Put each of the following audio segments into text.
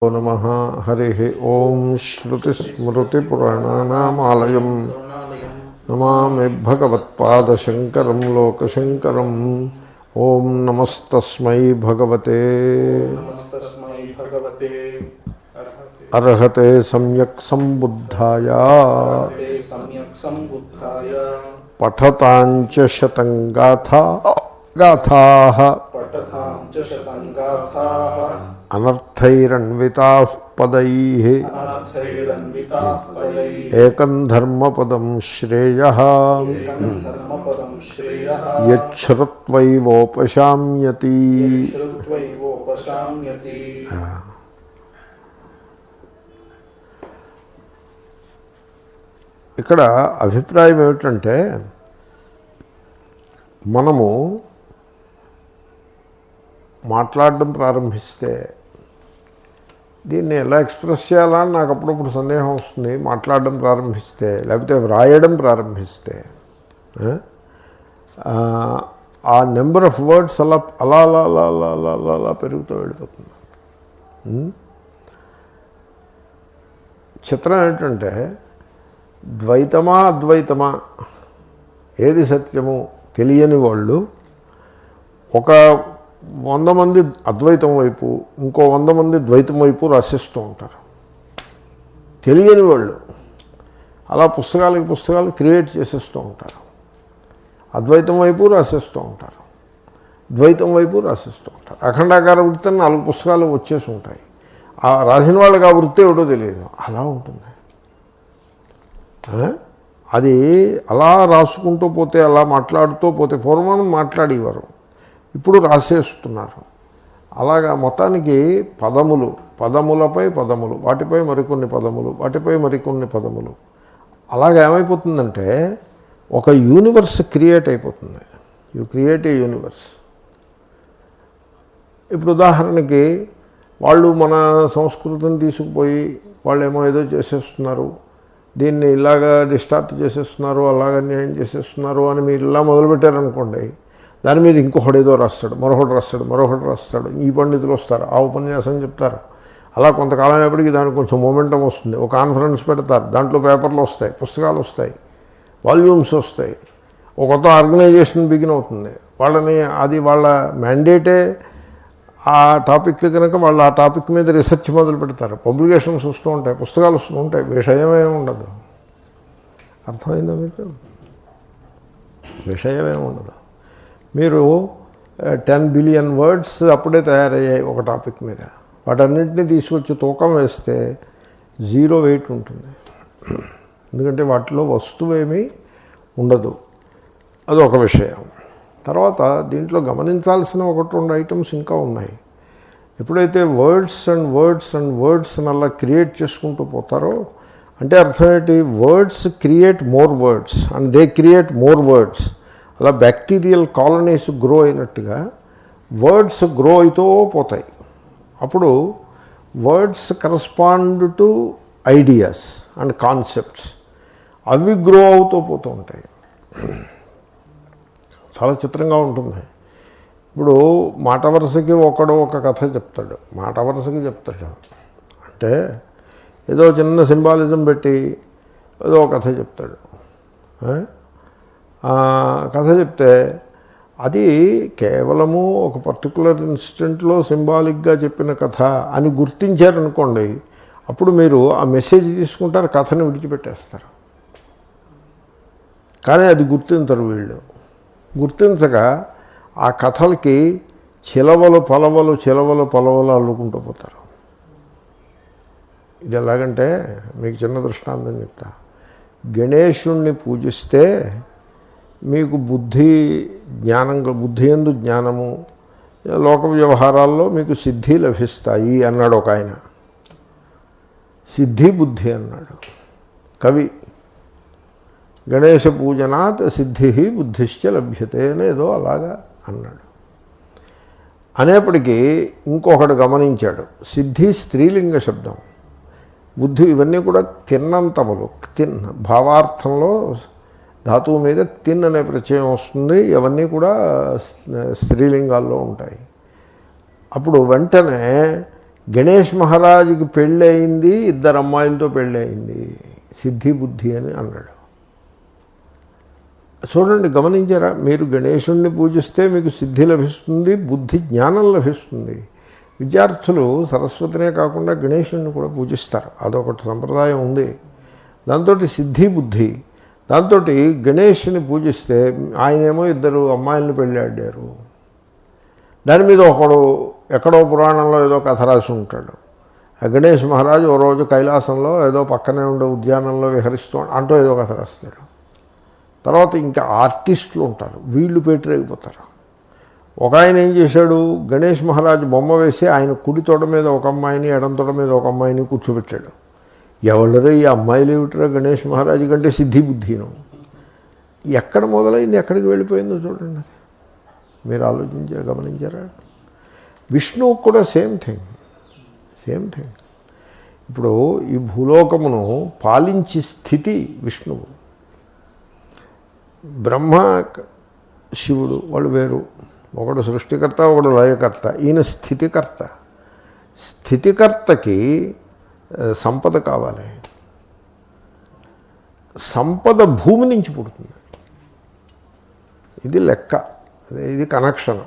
नमः हरिः ओं श्रुतिस्मृतिपुराणानामालयं नमामि भगवत्पादशङ्करं लोकशङ्करम् ओं नमस्तस्मै भगवते अर्हते सम्यक् सम्बुद्धाय पठताञ्च शतं गाथाः अनर्थैरन्विताः पदैः एकं धर्मपदं श्रेयः यच्छ्रुत्वैवोपशाम्यति। ఇక్కడ అభిప్రాయం ఏమిటంటే మనము మాట్లాడడం ప్రారంభిస్తే దీన్ని ఎలా ఎక్స్ప్రెస్ చేయాలా అని నాకు అప్పుడప్పుడు సందేహం వస్తుంది. మాట్లాడడం ప్రారంభిస్తే లేకపోతే వ్రాయడం ప్రారంభిస్తే ఆ నెంబర్ ఆఫ్ వర్డ్స్ అలా అలా అలా అలా అలా అలా అలా అలా పెరుగుతూ వెళ్ళిపోతుంది. చిత్రం ఏంటంటే ద్వైతమా అద్వైతమా ఏది సత్యము తెలియని వాళ్ళు ఒక 100 మంది అద్వైతం వైపు ఇంకో 100 మంది ద్వైతం వైపు రాసిస్తూ ఉంటారు. తెలియని వాళ్ళు అలా పుస్తకాలు క్రియేట్ చేసేస్తూ ఉంటారు. అద్వైతం వైపు రాసిస్తూ ఉంటారు, ద్వైతం వైపు రాసిస్తూ ఉంటారు. అఖండాకార వృత్తి 4 పుస్తకాలు వచ్చేసి ఉంటాయి. ఆ రాసిన వాళ్ళకి ఆ వృత్తి ఏమిటో తెలియదు. అలా ఉంటుంది. అది అలా రాసుకుంటూ పోతే, అలా మాట్లాడుతూ పోతే, పూర్వం మాట్లాడేవారు, ఇప్పుడు రాసేస్తున్నారు. అలాగా మొత్తానికి పదములపై పదములు, వాటిపై మరికొన్ని పదములు, వాటిపై మరికొన్ని పదములు, అలాగే ఏమైపోతుందంటే ఒక యూనివర్స్ క్రియేట్ అయిపోతుంది. You create a universe. ఇప్పుడు ఉదాహరణకి వాళ్ళు మన సంస్కృతిని తీసుకుపోయి వాళ్ళేమో ఏదో చేసేస్తున్నారు, దీన్ని ఇలాగా డిస్టార్ట్ చేసేస్తున్నారు, అలాగ అన్యాయం చేసేస్తున్నారు అని మీరు ఇలా మొదలుపెట్టారనుకోండి, దాని మీద ఇంకొకడు ఏదో రాస్తాడు, మరొకటి రాస్తాడు. ఈ పండితులు వస్తారు, ఆ ఉపన్యాసం చెప్తారు. అలా కొంతకాలం అయ్యేప్పటికీ దానికి కొంచెం మొమెంటం వస్తుంది. ఒక కాన్ఫరెన్స్ పెడతారు, దాంట్లో పేపర్లు వస్తాయి, పుస్తకాలు వస్తాయి, వాల్యూమ్స్ వస్తాయి, ఒక కొత్త ఆర్గనైజేషన్ బిగిన్ అవుతుంది. అది వాళ్ళ మ్యాండేటే ఆ టాపిక్ కనుక వాళ్ళు ఆ టాపిక్ మీద రీసెర్చ్ మొదలు పెడతారు. పబ్లికేషన్స్ వస్తూ ఉంటాయి, పుస్తకాలు వస్తూ ఉంటాయి, విషయమే ఉండదు. అర్థమైందా మీకు? విషయమే ఉండదు. మీరు 10 బిలియన్ వర్డ్స్ అప్పుడే తయారయ్యాయి ఒక టాపిక్ మీద. వాటన్నింటినీ తీసుకొచ్చి తూకం వేస్తే 0 వెయిట్ ఉంటుంది. ఎందుకంటే వాటిలో వస్తువేమీ ఉండదు. అదొక విషయం. తర్వాత దీంట్లో గమనించాల్సిన 1-2 ఐటమ్స్ ఇంకా ఉన్నాయి. ఎప్పుడైతే వర్డ్స్ అలా క్రియేట్ చేసుకుంటూ పోతారో అంటే అర్థం ఏంటి? Words create more words and they create more words. అలా బ్యాక్టీరియల్ కాలనీస్ గ్రో అయినట్టుగా వర్డ్స్ గ్రో అవుతూ పోతాయి. అప్పుడు words correspond to ideas and concepts. అవి గ్రో అవుతూ పోతూ ఉంటాయి. చాలా చిత్రంగా ఉంటుంది. ఇప్పుడు మాట వరుసకి ఒకడు ఒక కథ చెప్తాడు, అంటే ఏదో చిన్న సింబాలిజం పెట్టి ఏదో కథ చెప్తాడు. కథ చెప్తే అది కేవలము ఒక పర్టికులర్ ఇన్స్టెంట్లో సింబాలిక్గా చెప్పిన కథ అని గుర్తించారనుకోండి, అప్పుడు మీరు ఆ మెసేజ్ తీసుకుంటారు, కథను విడిచిపెట్టేస్తారు. కానీ అది గుర్తించరు వీళ్ళు. గుర్తించక ఆ కథలకి చిలవలు పలవలు అల్లుకుంటూ పోతారు. ఇది ఎలాగంటే మీకు చిన్న దృష్టాంతం చెప్తా. గణేశుణ్ణి పూజిస్తే మీకు బుద్ధి యందు జ్ఞానము, లోక వ్యవహారాల్లో మీకు సిద్ధి లభిస్తాయి అన్నాడు ఒక ఆయన. సిద్ధి బుద్ధి అన్నాడు కవి. గణేశ పూజనాత్ సిద్ధి బుద్ధిశ్చ లభ్యతే అనేదో అలాగా అన్నాడు. అనేప్పటికీ ఇంకొకడు గమనించాడు, సిద్ధి స్త్రీలింగ శబ్దం, బుద్ధి ఇవన్నీ కూడా తిన్నంతములు. భావార్థంలో ధాతువు మీద తిన్ అనే ప్రత్యయం వస్తుంది. ఇవన్నీ కూడా స్త్రీలింగాల్లో ఉంటాయి. అప్పుడు వెంటనే గణేష్ మహారాజుకి పెళ్ళి అయింది, 2 అమ్మాయిలతో పెళ్ళి అయింది, సిద్ధి బుద్ధి అని అన్నాడు. చూడండి, గమనించారా? మీరు గణేశుణ్ణి పూజిస్తే మీకు సిద్ధి లభిస్తుంది, బుద్ధి జ్ఞానం లభిస్తుంది. విద్యార్థులు సరస్వతినే కాకుండా గణేశుణ్ణి కూడా పూజిస్తారు, అదొకటి సంప్రదాయం ఉంది. దాంతో సిద్ధి బుద్ధి, దాంతో గణేష్ని పూజిస్తే ఆయనేమో 2 అమ్మాయిల్ని పెళ్ళాడారు. దాని మీద ఒకడు ఎక్కడో పురాణంలో ఏదో కథ రాసి ఉంటాడు. గణేష్ మహారాజు ఓ రోజు కైలాసంలో ఏదో పక్కనే ఉండే ఉద్యానంలో విహరిస్తూ అంటూ ఏదో కథ రాస్తాడు. తర్వాత ఇంకా ఆర్టిస్టులు ఉంటారు, వీళ్ళు పెట్టిరేగిపోతారు. ఒక ఆయన ఏం చేశాడు, గణేష్ మహారాజు బొమ్మ వేసి ఆయన కుడి తొడ మీద ఒక అమ్మాయిని, ఎడం తొడ మీద ఒక అమ్మాయిని కూర్చోబెట్టాడు. ఎవళ్ళరో ఈ అమ్మాయిలు ఏమిటరా గణేష్ మహారాజు కంటే సిద్ధి బుద్ధిను. ఎక్కడ మొదలైంది ఎక్కడికి వెళ్ళిపోయిందో చూడండి. మీరు గమనించారా? విష్ణువు కూడా సేమ్ థింగ్. ఇప్పుడు ఈ భూలోకమును పాలించి స్థితి విష్ణువు. బ్రహ్మ శివుడు వాళ్ళు వేరు, ఒకడు సృష్టికర్త, ఒకడు లయకర్త. ఈయన స్థితికర్త. స్థితికర్తకి సంపద కావాలి. సంపద భూమి నుంచి పుడుతుంది. ఇది లెక్క, ఇది కనెక్షన్.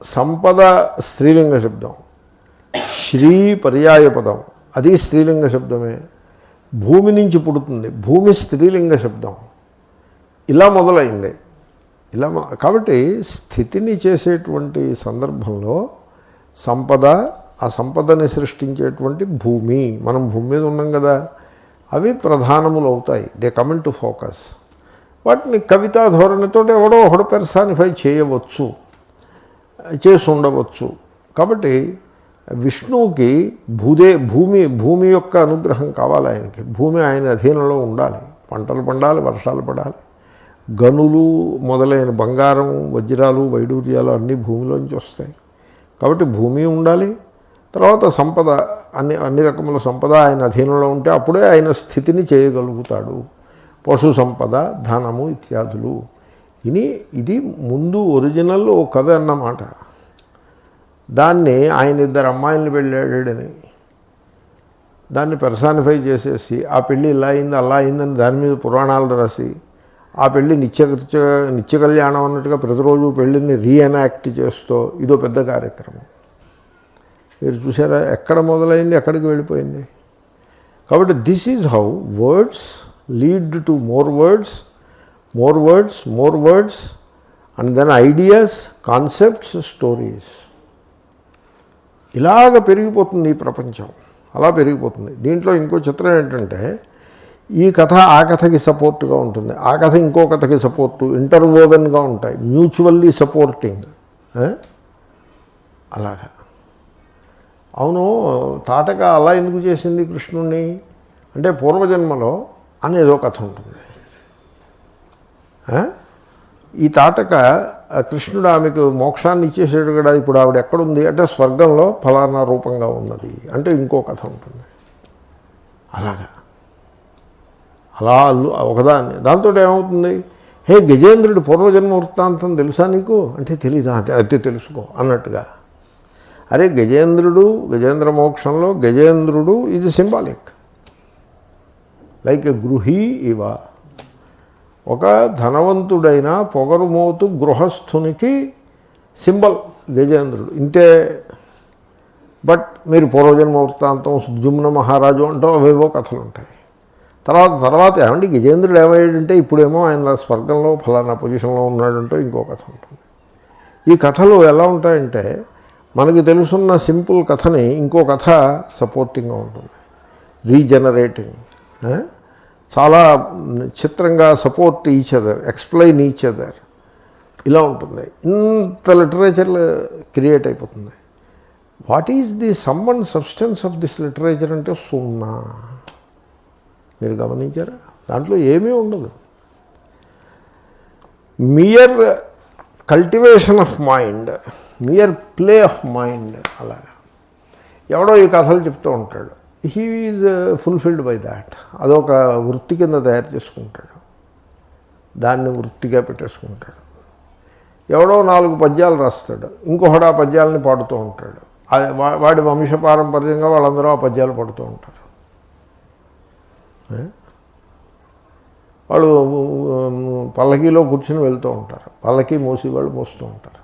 సంపద స్త్రీలింగ శబ్దం, శ్రీ పర్యాయ పదం, అది స్త్రీలింగ శబ్దమే. భూమి నుంచి పుడుతుంది, భూమి స్త్రీలింగ శబ్దం. ఇలా మొదలైంది. కాబట్టి స్థితిని చేసేటువంటి సందర్భంలో సంపద, ఆ సంపదని సృష్టించేటువంటి భూమి, మనం భూమి మీద ఉన్నాం కదా, అవి ప్రధానములు అవుతాయి. They come in to focus. వాటిని కవితా ధోరణితో ఎవడో ఒకడు పెర్సానిఫై చేయవచ్చు, చేసి ఉండవచ్చు. కాబట్టి విష్ణువుకి భూమి యొక్క అనుగ్రహం కావాలి. ఆయనకి భూమి ఆయన అధీనంలో ఉండాలి. పంటలు పండాలి, వర్షాలు పడాలి, గనులు మొదలైన బంగారం, వజ్రాలు, వైడూర్యాలు అన్నీ భూమిలోంచి వస్తాయి. కాబట్టి భూమి ఉండాలి. తర్వాత సంపద, అన్ని రకముల సంపద ఆయన అధీనంలో ఉంటే అప్పుడే ఆయన స్థితిని చేయగలుగుతాడు. పశు సంపద, ధనము ఇత్యాదులు. ఇది ముందు ఒరిజినల్ ఓ కవి అన్నమాట. దాన్ని ఆయన 2 అమ్మాయిల్ని పెళ్ళాడని దాన్ని పెర్సానిఫై చేసేసి ఆ పెళ్ళి ఇలా అయింది అలా అయిందని దాని మీద పురాణాలు రాసి ఆ పెళ్ళి నిత్య కళ్యాణం అన్నట్టుగా ప్రతిరోజు పెళ్ళిని రీఎనాక్ట్ చేస్తూ ఇదో పెద్ద కార్యక్రమం. మీరు చూసారా ఎక్కడ మొదలైంది ఎక్కడికి వెళ్ళిపోయింది. కాబట్టి this is how words lead to more words and then ideas, concepts, stories. ఇలాగ పెరిగిపోతుంది ఈ ప్రపంచం, అలా పెరిగిపోతుంది. దీంట్లో ఇంకో చిత్రం ఏంటంటే ఈ కథ ఆ కథకి సపోర్ట్గా ఉంటుంది, ఆ కథ ఇంకో కథకి సపోర్టు, ఇంటర్వోవెన్గా ఉంటాయి, మ్యూచువల్లీ సపోర్టింగ్. అలాగా. అవును, తాటక అలా ఎందుకు చేసింది కృష్ణుణ్ణి అంటే పూర్వజన్మలో అనేదో కథ ఉంటుంది. ఈ తాటక కృష్ణుడు ఆమెకు మోక్షాన్ని ఇచ్చేసాడు కదా, ఇప్పుడు ఆవిడ ఎక్కడుంది అంటే స్వర్గంలో ఫలానా రూపంగా ఉన్నది అంటే ఇంకో కథ ఉంటుంది. అలాగా అలా ఒకదాన్ని. దాంతో ఏమవుతుంది, హే గజేంద్రుడి పూర్వజన్మ వృత్తాంతం తెలుసా నీకు అంటే తెలీదా, అయితే తెలుసుకో అన్నట్టుగా. అరే గజేంద్ర మోక్షంలో గజేంద్రుడు ఇది సింబాలిక్, లైక్ గృహీ ఇవ. ఒక ధనవంతుడైన పొగరుమోతు గృహస్థునికి సింబల్ గజేంద్రుడు ఇంతే. బట్ మీరు పూర్వజన్మ వృత్తాంతం, సుజుమ్న మహారాజు అంటూ అవేవో కథలు ఉంటాయి. తర్వాత ఏమంటే గజేంద్రుడు ఏమయ్యాడంటే ఇప్పుడేమో ఆయన స్వర్గంలో ఫలానా పొజిషన్లో ఉన్నాడంటూ ఇంకో కథ ఉంటుంది. ఈ కథలు ఎలా ఉంటాయంటే మనకి తెలుసున్న సింపుల్ కథని ఇంకో కథ సపోర్టింగ్గా ఉంటుంది, రీజనరేటింగ్, చాలా చిత్రంగా support each other, explain each other, ఇలా ఉంటుంది. ఇంత లిటరేచర్ క్రియేట్ అయిపోతుంది. What is the sum and substance of this literature అంటే సున్నా. మీరు గమనించారా? దాంట్లో ఏమీ ఉండదు. Mere cultivation of mind, mere play of mind. అలాగా ఎవడో ఈ కథలు చెప్తూ ఉంటాడు, he is fulfilled by that. అదొక వృత్తి కింద తయారు చేసుకుంటాడు, దాన్ని వృత్తిగా పెట్టేసుకుంటాడు. ఎవడో 4 పద్యాలు రాస్తాడు, ఇంకొకడు ఆ పద్యాలని పాడుతూ ఉంటాడు. వాడి వంశపారంపర్యంగా వాళ్ళందరూ ఆ పద్యాలు పడుతూ ఉంటారు. వాళ్ళు పల్లకీలో కూర్చుని వెళ్తూ ఉంటారు, పల్లకీ మోసి వాళ్ళు మోస్తూ ఉంటారు.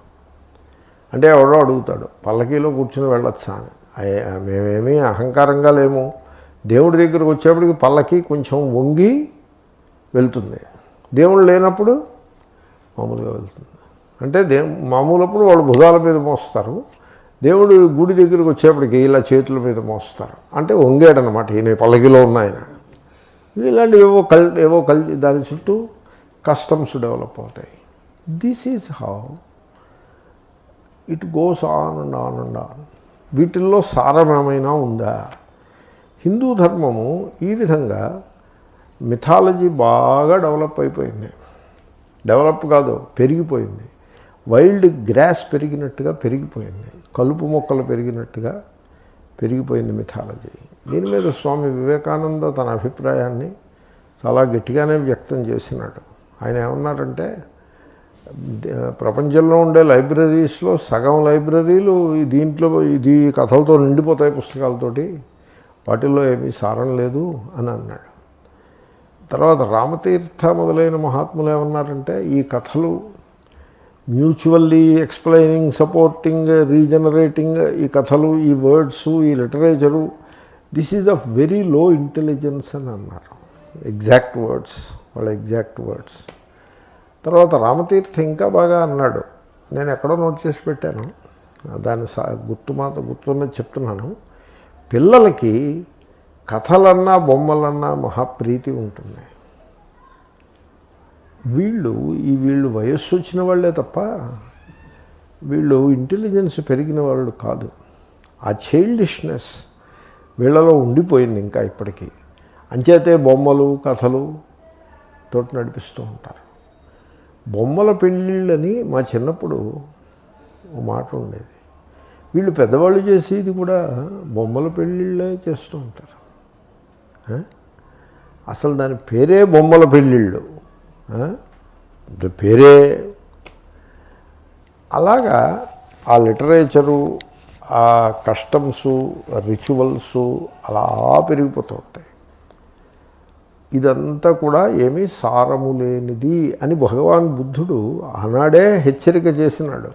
అంటే ఎవడో అడుగుతాడు, పల్లకీలో కూర్చుని వెళ్ళొచ్చా అని. మేమేమీ అహంకారంగా లేము. దేవుడి దగ్గరకు వచ్చేప్పటికి పల్లకి కొంచెం వంగి వెళ్తుంది, దేవుడు లేనప్పుడు మామూలుగా వెళ్తుంది. అంటే మామూలప్పుడు వాళ్ళు భుజాల మీద మోస్తారు, దేవుడు గుడి దగ్గరికి వచ్చేప్పటికి ఇలా చేతుల మీద మోస్తారు. అంటే వంగాడనమాట ఈయన పల్లకిలో ఉన్నాయన. ఇలాంటి ఏవో దాని చుట్టూ కస్టమ్స్ డెవలప్ అవుతాయి. This is how it goes on and on and on. వీటిల్లో సారమేమైనా ఉందా? హిందూ ధర్మము ఈ విధంగా మిథాలజీ బాగా డెవలప్ అయిపోయింది. డెవలప్ కాదు, పెరిగిపోయింది. వైల్డ్ గ్రాస్ పెరిగినట్టుగా పెరిగిపోయింది, కలుపు మొక్కలు పెరిగినట్టుగా పెరిగిపోయింది మిథాలజీ. దీని మీద స్వామి వివేకానంద తన అభిప్రాయాన్ని చాలా గట్టిగానే వ్యక్తం చేసినాడు. ఆయన ఏమన్నారంటే, ప్రపంచంలో ఉండే లైబ్రరీస్లో సగం లైబ్రరీలు దీంట్లో ఇది కథలతో నిండిపోతాయి, పుస్తకాలతోటి, వాటిల్లో ఏమీ సారం లేదు అని అన్నాడు. తర్వాత రామతీర్థ మొదలైన మహాత్ములు ఏమన్నారంటే, ఈ కథలు మ్యూచువల్లీ ఎక్స్ప్లెయినింగ్, సపోర్టింగ్, రీజనరేటింగ్ ఈ కథలు, ఈ వర్డ్స్, ఈ literature, this is of very low intelligence అని అన్నారు. ఎగ్జాక్ట్ వర్డ్స్, వాళ్ళ ఎగ్జాక్ట్ వర్డ్స్. తర్వాత రామతీర్థ ఇంకా బాగా అన్నాడు, నేను ఎక్కడో నోట్ చేసి పెట్టాను, దాన్ని గుర్తున్నది చెప్తున్నాను. పిల్లలకి కథలన్నా బొమ్మలన్నా మహాప్రీతి ఉంటుంది. వీళ్ళు వయస్సు వచ్చిన వాళ్ళే తప్ప వీళ్ళు ఇంటెలిజెన్స్ పెరిగిన వాళ్ళు కాదు. ఆ చైల్డిష్నెస్ వీళ్ళలో ఉండిపోయింది ఇంకా ఇప్పటికీ. అంచేతే బొమ్మలు కథలు తోటి నడిపిస్తూ ఉంటారు. బొమ్మల పెళ్ళిళ్ళని మా చిన్నప్పుడు ఓ మాట ఉండేది. వీళ్ళు పెద్దవాళ్ళు చేసేది కూడా బొమ్మల పెళ్ళిళ్ళే చేస్తూ ఉంటారు. అసలు దాని పేరే బొమ్మల పెళ్ళిళ్ళు, పేరే. అలాగా ఆ లిటరేచరు, ఆ కస్టమ్సు, రిచువల్సు అలా పెరిగిపోతూ ఉంటాయి. ఇదంతా కూడా ఏమీ సారము లేనిది అని భగవాన్ బుద్ధుడు ఆనాడే హెచ్చరిక చేసినాడు.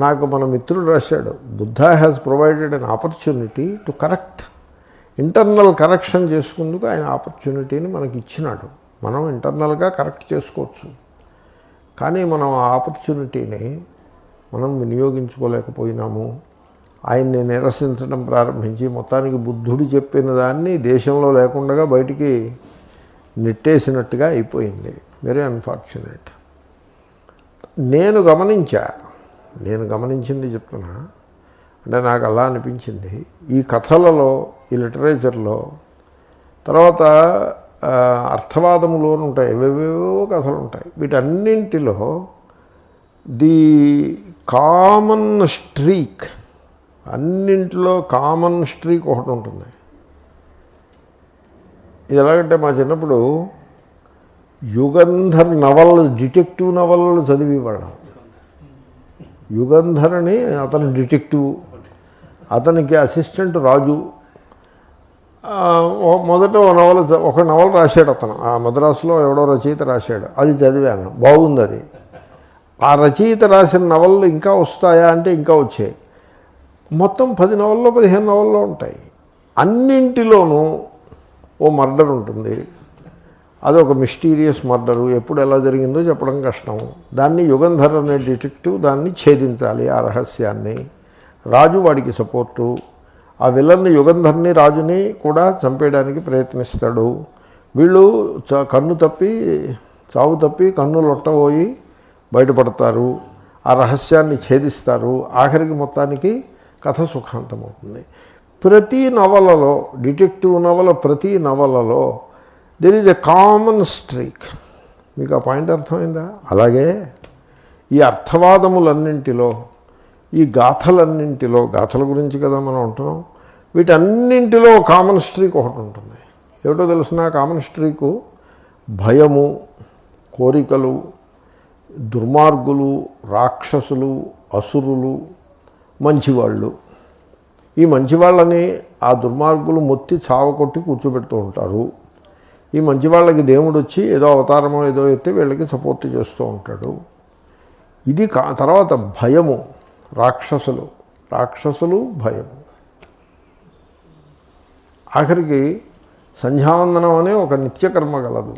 నాకు మన మిత్రుడు రాశాడు, Buddha has provided an opportunity to correct, internal correction చేసుకుందుకు ఆయన ఆపర్చునిటీని మనకి ఇచ్చినాడు. మనం ఇంటర్నల్గా కరెక్ట్ చేసుకోవచ్చు, కానీ మనం ఆ ఆపర్చునిటీని మనం వినియోగించుకోలేకపోయినాము. ఆయన్ని నిరసించడం ప్రారంభించి మొత్తానికి బుద్ధుడు చెప్పిన దాన్ని దేశంలో లేకుండా బయటికి నెట్టేసినట్టుగా అయిపోయింది. Very unfortunate. నేను గమనించింది చెప్తున్నా. అంటే నాకు అలా అనిపించింది, ఈ కథలలో, ఈ లిటరేచర్లో, తర్వాత అర్థవాదములోనూ ఉంటాయి, ఏవేవో కథలు ఉంటాయి. వీటన్నింటిలో ది కామన్ స్ట్రీక్, అన్నింటిలో కామన్ స్ట్రీక్ ఒకటి ఉంటుంది. ఇది ఎలాగంటే, మా చిన్నప్పుడు యుగంధర్ నవలలు, డిటెక్టివ్ నవలలు చదివేవాళ్ళం. యుగంధర్ అని అతను డిటెక్టివ్, అతనికి అసిస్టెంట్ రాజు. మొదట ఒక నవల రాశాడు అతను, ఆ మద్రాసులో ఎవడో రచయిత రాశాడు, అది చదివాను, బాగుంది అది. ఆ రచయిత రాసిన నవలలు ఇంకా వస్తాయా అంటే ఇంకా వచ్చాయి. మొత్తం 10 నవల్లో 15 నవల్లో ఉంటాయి. అన్నింటిలోనూ ఓ మర్డర్ ఉంటుంది. అదొక మిస్టీరియస్ మర్డరు, ఎప్పుడు ఎలా జరిగిందో చెప్పడం కష్టం. దాన్ని యుగంధర్ అనే డిటెక్టివ్ దాన్ని ఛేదించాలి, ఆ రహస్యాన్ని. రాజు వాడికి సపోర్టు. ఆ విలన్ని, యుగంధర్ని, రాజుని కూడా చంపేయడానికి ప్రయత్నిస్తాడు. వీళ్ళు చావు తప్పి కన్ను లొట్టబోయి బయటపడతారు, ఆ రహస్యాన్ని ఛేదిస్తారు. ఆఖరికి మొత్తానికి కథ సుఖాంతమవుతుంది. ప్రతి నవలలో, డిటెక్టివ్ నవల ప్రతి నవలలో there is a common streak. మీకు ఆ పాయింట్ అర్థమైందా? అలాగే ఈ అర్థవాదములన్నింటిలో, ఈ గాథలన్నింటిలో, గాథల గురించి కదా మనం అంటున్నాం, వీటన్నింటిలో కామన్ స్ట్రీక్ ఒకటి ఉంటుంది. ఏమిటో తెలుసిన కామన్ స్ట్రీకు? భయము, కోరికలు, దుర్మార్గులు, రాక్షసులు, అసురులు, మంచివాళ్ళు. ఈ మంచివాళ్ళని ఆ దుర్మార్గులు మొత్తి చావకొట్టి కూర్చోబెడుతూ ఉంటారు. ఈ మంచివాళ్ళకి దేవుడు వచ్చి ఏదో అవతారమో ఏదో ఎత్తి వీళ్ళకి సపోర్ట్ చేస్తూ ఉంటాడు. ఇది తర్వాత భయము, రాక్షసులు భయము. ఆఖరికి సంధ్యావందనం అనే ఒక నిత్యకర్మ గలదు.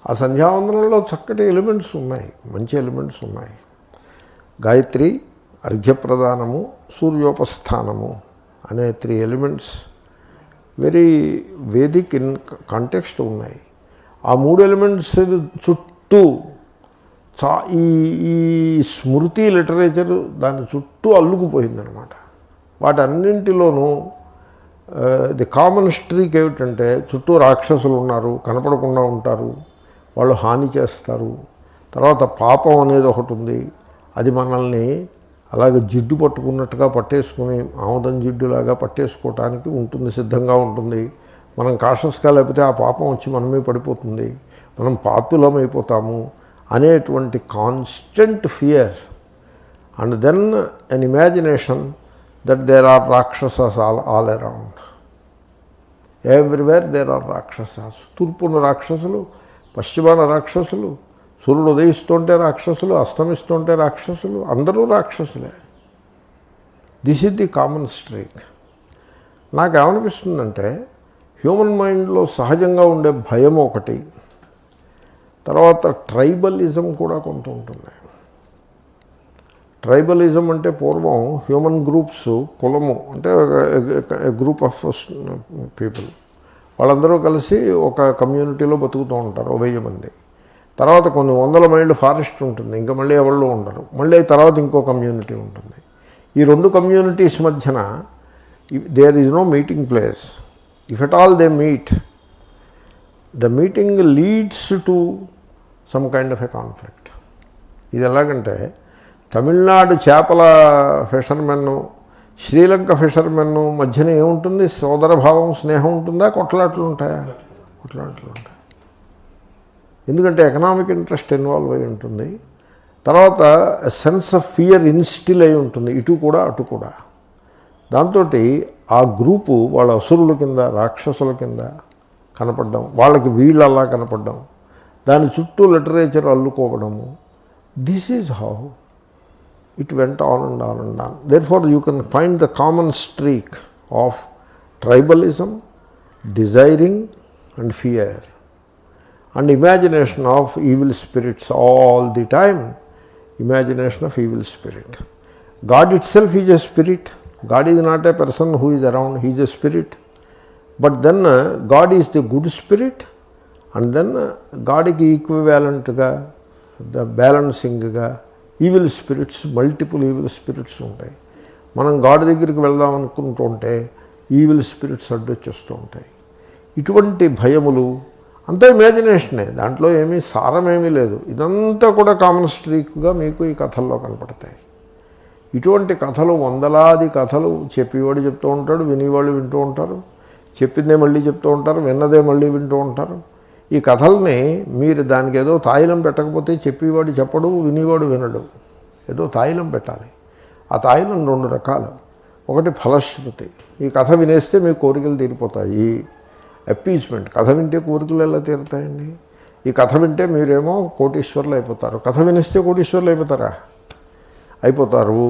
ఆ సంధ్యావందనంలో చక్కటి ఎలిమెంట్స్ ఉన్నాయి, మంచి ఎలిమెంట్స్ ఉన్నాయి. గాయత్రి, అర్ఘ్యప్రదానము, సూర్యోపస్థానము అనే 3 elements very Vedic in context ఉన్నాయి. ఆ 3 ఎలిమెంట్స్ చుట్టూ ఈ స్మృతి లిటరేచర్ దాని చుట్టూ అల్లుకుపోయిందనమాట. వాటన్నింటిలోనూ ది కామన్ స్ట్రీక్ ఏమిటంటే చుట్టూ రాక్షసులు ఉన్నారు, కనపడకుండా ఉంటారు, వాళ్ళు హాని చేస్తారు. తర్వాత పాపం అనేది ఒకటి ఉంది, అది మనల్ని అలాగే జిడ్డు పట్టుకున్నట్టుగా పట్టేసుకుని ఆముదం జిడ్డులాగా పట్టేసుకోవటానికి ఉంటుంది, సిద్ధంగా ఉంటుంది. మనం కాషస్గా లేకపోతే ఆ పాపం వచ్చి మనమే పడిపోతుంది, మనం పాపులమైపోతాము అనేటువంటి constant fear. And then an imagination that there are rakshasas all around. Everywhere there are rakshasas. తూర్పున రాక్షసులు, పశ్చిమాన రాక్షసులు, సూర్యుడు ఉదయిస్తుంటే రాక్షసులు, అస్తమిస్తుంటే రాక్షసులు, అందరూ రాక్షసులే. This is the common streak. నాకేమనిపిస్తుందంటే హ్యూమన్ మైండ్లో సహజంగా ఉండే భయం ఒకటి, తర్వాత ట్రైబలిజం కూడా కొంత ఉంటుంది. ట్రైబలిజం అంటే పూర్వం హ్యూమన్ గ్రూప్స్, కులము అంటే గ్రూప్ ఆఫ్ పీపుల్, వాళ్ళందరూ కలిసి ఒక కమ్యూనిటీలో బతుకుతూ ఉంటారు, 1000 మంది. తర్వాత కొన్ని 100 మైళ్ళు ఫారెస్ట్ ఉంటుంది, ఇంకా మళ్ళీ ఎవళ్ళు ఉండరు. మళ్ళీ తర్వాత ఇంకో కమ్యూనిటీ ఉంటుంది. ఈ 2 కమ్యూనిటీస్ మధ్యన there is no meeting place. If at all they meet, the meeting leads to some kind of a conflict. ఇది ఎలాగంటే తమిళనాడు చేపల ఫిషర్మెన్, శ్రీలంక ఫిషర్మెన్ మధ్యన ఏముంటుంది? సోదరభావం, స్నేహం ఉంటుందా? కొట్లాట్లు ఉంటాయా? కొట్లాట్లు ఉంటాయి. ఎందుకంటే ఎకనామిక్ ఇంట్రెస్ట్ ఇన్వాల్వ్ అయి ఉంటుంది. తర్వాత సెన్స్ ఆఫ్ ఫియర్ ఇన్స్టిల్ అయి ఉంటుంది, ఇటు కూడా అటు కూడా. దాంతో ఆ గ్రూపు వాళ్ళ అసురుల కింద, రాక్షసుల కింద కనపడడం, వాళ్ళకి వీళ్ళు అలా కనపడడం, దాని చుట్టూ లిటరేచర్ అల్లుకోవడము. This is how it went on and on and on. Therefore you can find the common streak of tribalism, desiring and fear, and imagination of evil spirits all the time. Imagination of evil spirit. God itself is a spirit. God is not a person who is around, he is a spirit. But then God is the good spirit, and then God ki equivalent ga, the balancing ga evil spirits, multiple evil spirits ఉంటాయి. మనం God దగ్గరికి వెళ్దాం అనుకుంటుంటే evil spirits అడ్డొచ్చేస్తూ ఉంటాయి. ఇటువంటి భయములు అంతా ఇమాజినేషనే, దాంట్లో ఏమీ సారమేమీ లేదు. ఇదంతా కూడా కామన్ స్ట్రీక్గా మీకు ఈ కథల్లో కనపడతాయి. ఇటువంటి కథలు, వందలాది కథలు చెప్పేవాడు చెప్తూ ఉంటాడు, వినేవాళ్ళు వింటూ ఉంటారు, చెప్పిందే మళ్ళీ చెప్తూ ఉంటారు, విన్నదే మళ్ళీ వింటూ ఉంటారు. ఈ కథల్ని మీరు దానికి ఏదో తాయిలం పెట్టకపోతే చెప్పేవాడు చెప్పడు, వినేవాడు వినడు. ఏదో తాయిలం పెట్టాలి. ఆ తాయిలం 2 రకాలు. ఒకటి ఫలశ్రుతి, ఈ కథ వినేస్తే మీ కోరికలు తీరిపోతాయి. అప్పీజ్మెంట్, కథ వింటే కోరికలు ఎలా తీరుతాయండి? ఈ కథ వింటే మీరేమో కోటీశ్వర్లు అయిపోతారు, కథ వినిస్తే కోటీశ్వర్లు అయిపోతారా? అయిపోతారు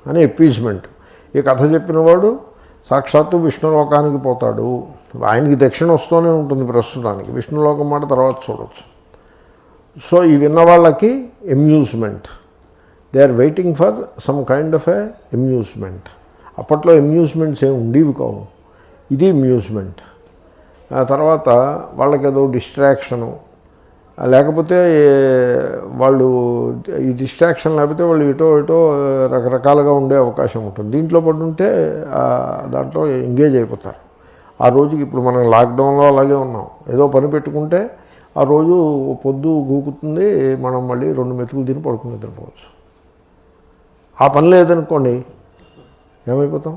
అని అప్పీజ్మెంట్. ఈ కథ చెప్పినవాడు సాక్షాత్తు విష్ణులోకానికి పోతాడు. ఆయనకి దక్షిణ వస్తూనే ఉంటుంది ప్రస్తుతానికి, విష్ణులోకం మాట తర్వాత చూడవచ్చు. సో ఈ విన్న వాళ్ళకి amusement, they are waiting for some kind of a amusement. అప్పట్లో అమ్యూజ్మెంట్స్ ఏమి ఉండేవి కావు, ఇది అమ్యూజ్మెంట్. తర్వాత వాళ్ళకి ఏదో డిస్ట్రాక్షను, లేకపోతే వాళ్ళు ఈ డిస్ట్రాక్షన్ లేకపోతే వాళ్ళు ఇటో రకరకాలుగా ఉండే అవకాశం ఉంటుంది. దీంట్లో పడుంటే దాంట్లో ఎంగేజ్ అయిపోతారు. ఆ రోజుకి ఇప్పుడు మనం లాక్డౌన్లో అలాగే ఉన్నాం. ఏదో పని పెట్టుకుంటే ఆ రోజు పొద్దు గూకుతుంది, మనం మళ్ళీ 2 మెతుకులు తిని పడుకుని నిద్రపోవచ్చు. ఆ పని లేదనుకోండి ఏమైపోతాం?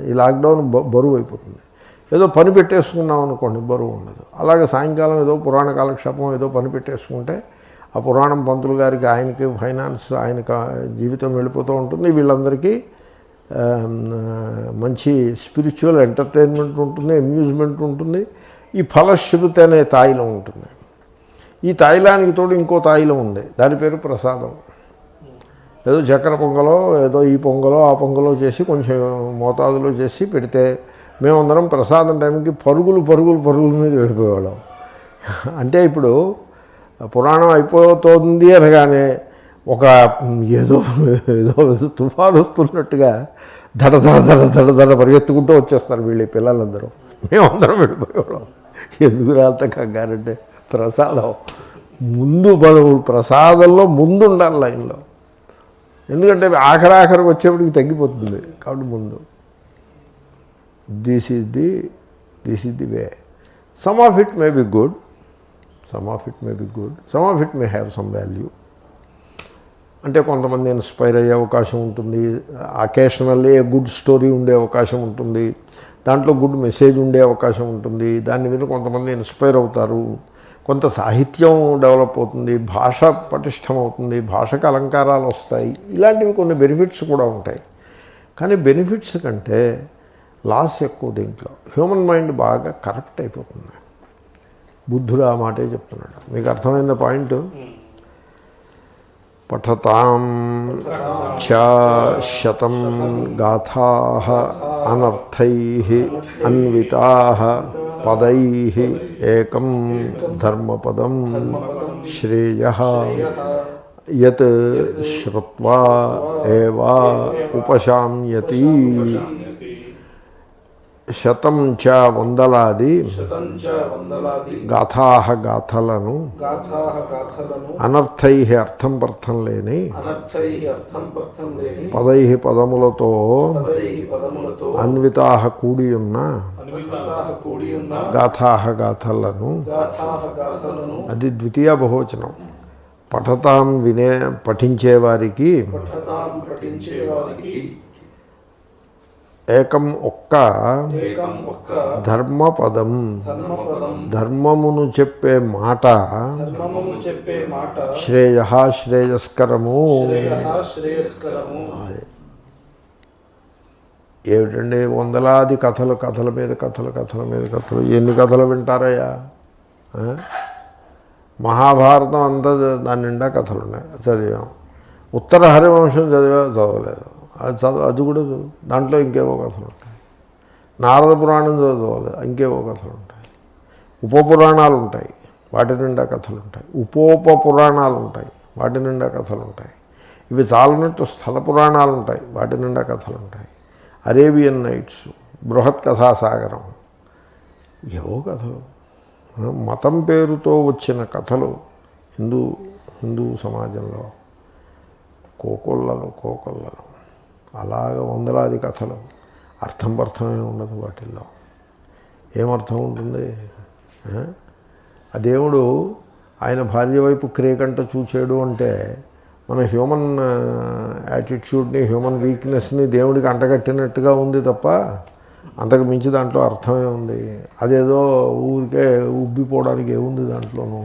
ఈ లాక్డౌన్ బరువు అయిపోతుంది. ఏదో పని పెట్టేసుకున్నాం అనుకోండి, బరువు ఉండదు. అలాగే సాయంకాలం ఏదో పురాణ కాలక్షేపం ఏదో పని పెట్టేసుకుంటే ఆ పురాణం పంతులు గారికి, ఆయనకి ఫైనాన్స్, ఆయనకి జీవితం వెళ్ళిపోతూ ఉంటుంది. వీళ్ళందరికీ మంచి స్పిరిచువల్ ఎంటర్టైన్మెంట్ ఉంటుంది, అమ్యూజ్మెంట్ ఉంటుంది. ఈ ఫలశ్రుతి అనే తాయిలం ఉంటుంది. ఈ తాయిలానికి తోడు ఇంకో తాయిలం ఉంది, దాని పేరు ప్రసాదం. ఏదో చక్కెర పొంగలో ఏదో ఈ పొంగలో ఆ పొంగలో చేసి కొంచెం మోతాదులో చేసి పెడితే మేమందరం ప్రసాదం టైంకి పరుగుల మీద వెళ్ళిపోయేవాళ్ళం. అంటే ఇప్పుడు పురాణం అయిపోతుంది అనగానే ఒక ఏదో ఏదో తుఫాను వస్తున్నట్టుగా దడ పరిగెత్తుకుంటూ వచ్చేస్తారు వీళ్ళు పిల్లలందరూ. మేమందరం వెళ్ళిపోయేవాళ్ళం. ఎందుకు రాత కంగారంటే ప్రసాదం ముందు, మనం ప్రసాదంలో ముందు ఉండాలి లైన్లో. ఎందుకంటే ఆఖరికి వచ్చేప్పటికి తగ్గిపోతుంది కాబట్టి ముందు. This is the way. Some of it may be good, some of it may have some value. అంటే కొంతమంది ఇన్స్పైర్ అయ్యే అవకాశం ఉంటుంది, అకేషనల్లీ గుడ్ స్టోరీ ఉండే అవకాశం ఉంటుంది, దాంట్లో గుడ్ మెసేజ్ ఉండే అవకాశం ఉంటుంది, దాని మీద కొంతమంది ఇన్స్పైర్ అవుతారు, కొంత సాహిత్యం డెవలప్ అవుతుంది, భాష పటిష్టం అవుతుంది, భాషకు అలంకారాలు వస్తాయి. ఇలాంటివి కొన్ని బెనిఫిట్స్ కూడా ఉంటాయి. కానీ బెనిఫిట్స్ కంటే లాస్ ఎక్కువ దీంట్లో. హ్యూమన్ మైండ్ బాగా కరప్ట్ అయిపోతుంది. బుద్ధుడు ఆ మాటే చెప్తున్నాడు. మీకు అర్థమైంది పాయింట్? పఠతాం చ శతం గాథాః అనర్థైః అన్వితాః పదైః ఏకం ధర్మపదం శ్రేయః యత్ శ్రుత్వా ఏవ ఉపశామ్యతి. శతం చ వందలాది గాథాః గాథలను అనర్థై అర్థం పర్థం లేని పదై పదములతో అన్వితాః కూడియున్న గాథాః గాథలను, అది ద్వితీయ బహువచనం. పఠతాం పఠించేవారికి ఏకం ఒక్క ధర్మపదం, ధర్మమును చెప్పే మాట, శ్రేయ శ్రేయస్కరము. ఏమిటండి వందలాది కథల మీద కథలు, ఎన్ని కథలు వింటారయ్యా? మహాభారతం అంతా దాని నిండా కథలు ఉన్నాయి, చదివాం. ఉత్తర హరివంశం చదవలేదు, అది కూడా దాంట్లో ఇంకేవో కథలు ఉంటాయి. నారద పురాణం చదవాలి, ఇంకేవో కథలు ఉంటాయి. ఉపపురాణాలు ఉంటాయి, వాటి నిండా కథలు ఉంటాయి. పురాణాలు ఉంటాయి, వాటి నిండా కథలు ఉంటాయి. ఇవి చాలనట్టు స్థల పురాణాలు ఉంటాయి, వాటి నిండా కథలు ఉంటాయి. అరేబియన్ నైట్స్, బృహత్ కథాసాగరం, ఏవో కథలు. మతం పేరుతో వచ్చిన కథలు హిందూ సమాజంలో కోకొల్లలు అలాగ వందలాది కథలు. అర్థమే ఉండదు వాటిల్లో. ఏమర్థం ఉంటుంది? ఆ దేవుడు ఆయన భార్య వైపు క్రేకంట చూచాడు అంటే మన హ్యూమన్ యాటిట్యూడ్ని, హ్యూమన్ వీక్నెస్ని దేవుడికి అంటగట్టినట్టుగా ఉంది తప్ప అంతకు మించి దాంట్లో అర్థమే ఉంది. అదేదో ఊరికే ఉబ్బిపోవడానికి ఏముంది దాంట్లోనూ?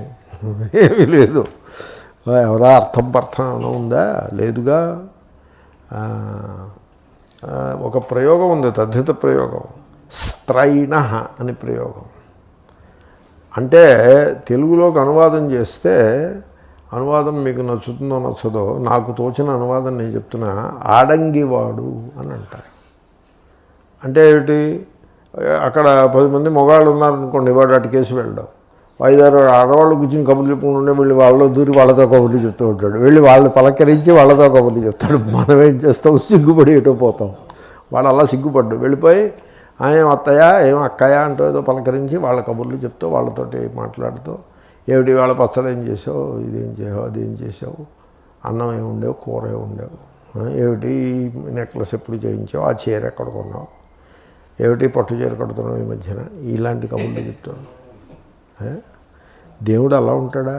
ఏమీ లేదు. ఎవరా అర్థం ఉందా? లేదుగా. ఒక ప్రయోగం ఉంది, తద్ధిత ప్రయోగం, స్త్రైణ అని ప్రయోగం. అంటే తెలుగులోకి అనువాదం చేస్తే, అనువాదం మీకు నచ్చుతుందో నచ్చదో, నాకు తోచిన అనువాదం నేను చెప్తున్నా, ఆడంగివాడు అని అంటారు. అంటే ఏమిటి? అక్కడ 10 మంది మగవాళ్ళు ఉన్నారనుకోండి, వాడు అటుకేసి వెళ్ళడం, 5-6 ఆడవాళ్ళు కూర్చొని కబుర్లు చెప్పుకుంటుంటే వెళ్ళి వాళ్ళలో దూరి వాళ్ళతో కబుర్లు చెప్తూ ఉంటాడు. వెళ్ళి వాళ్ళు పలకరించి వాళ్ళతో కబుర్లు చెప్తాడు. మనం ఏం చేస్తాం? సిగ్గుపడి ఎటో పోతాం. వాడు అలా సిగ్గుపడ్డు వెళ్ళిపోయి ఏం అత్తయ్య ఏం అక్కయ్య అంటూ ఏదో పలకరించి వాళ్ళ కబుర్లు చెప్తూ వాళ్ళతోటి మాట్లాడుతూ, ఏమిటి వాళ్ళ పచ్చడి ఏం చేసావు, ఇదేం చేసావు, అదేం చేసావు, అన్నం ఏమి ఉండేవు, కూర ఏమి ఉండేవు, ఏమిటి నెక్లెస్ ఎప్పుడు చేయించావు, ఆ చీర ఎక్కడ కొన్నావు, ఏమిటి పట్టు చీర కడుతున్నావు ఈ మధ్యన, ఇలాంటి కబుర్లు చెప్తావు. దేవుడు అలా ఉంటాడా?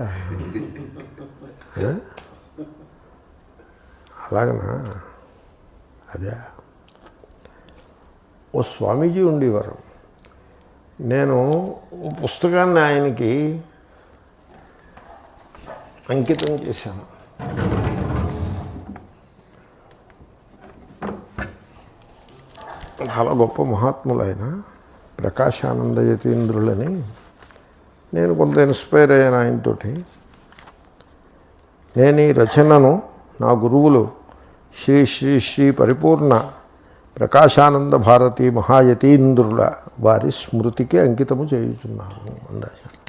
అలాగనా? అదే. ఓ స్వామీజీ ఉండేవారు. నేను పుస్తకాన్ని ఆయనకి అంకితం చేశాను. చాలా గొప్ప మహాత్ములైన ప్రకాశానంద యతీంద్రులని నేను కొంత ఇన్స్పైర్ అయ్యాను ఆయనతోటి. నేను ఈ రచనను నా గురువులు శ్రీ శ్రీ శ్రీ పరిపూర్ణ ప్రకాశానంద భారతీ మహాయతీంద్రుల వారి స్మృతికి అంకితము చేయుచున్నాను అని రాశాను.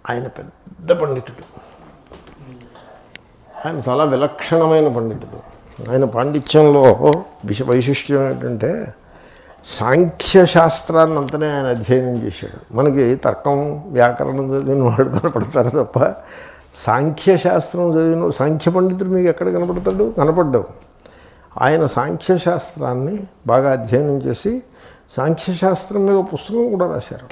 ఆయన పెద్ద పండితుడు, ఆయన చాలా విలక్షణమైన పండితుడు. ఆయన పాండిత్యంలో వైశిష్ట్యం ఏంటంటే సాంఖ్యశాస్త్రాన్ని అంతనే ఆయన అధ్యయనం చేశాడు. మనకి తర్కం వ్యాకరణం చదివిన వాళ్ళు కనపడతారు తప్ప సాంఖ్యశాస్త్రం చదివిన సాంఖ్య పండితుడు మీకు ఎక్కడ కనపడతాడు? కనపడ్డావు. ఆయన సాంఖ్యశాస్త్రాన్ని బాగా అధ్యయనం చేసి సాంఖ్యశాస్త్రం మీద ఒక పుస్తకం కూడా రాశారు.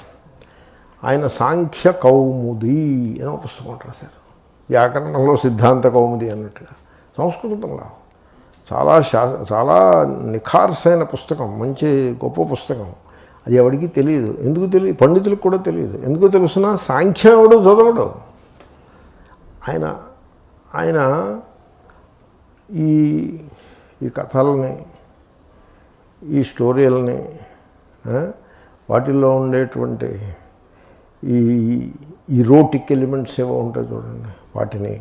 ఆయన సాంఖ్య కౌముది అని ఒక పుస్తకం రాశారు. వ్యాకరణంలో సిద్ధాంత కౌముది అన్నట్టుగా సంస్కృతంలో చాలా నిఖార్సైన పుస్తకం, మంచి గొప్ప పుస్తకం. అది ఎవరికి తెలియదు. ఎందుకు తెలియదు? పండితులకు కూడా తెలియదు. ఎందుకు తెలుసునా? సాంఖ్యం ఎవడు చదవడు. ఆయన ఈ కథల్ని, ఈ స్టోరీలని, వాటిల్లో ఉండేటువంటి ఈ ఇరోటిక్ ఎలిమెంట్స్ ఏవో ఉంటాయి చూడండి, వాటిని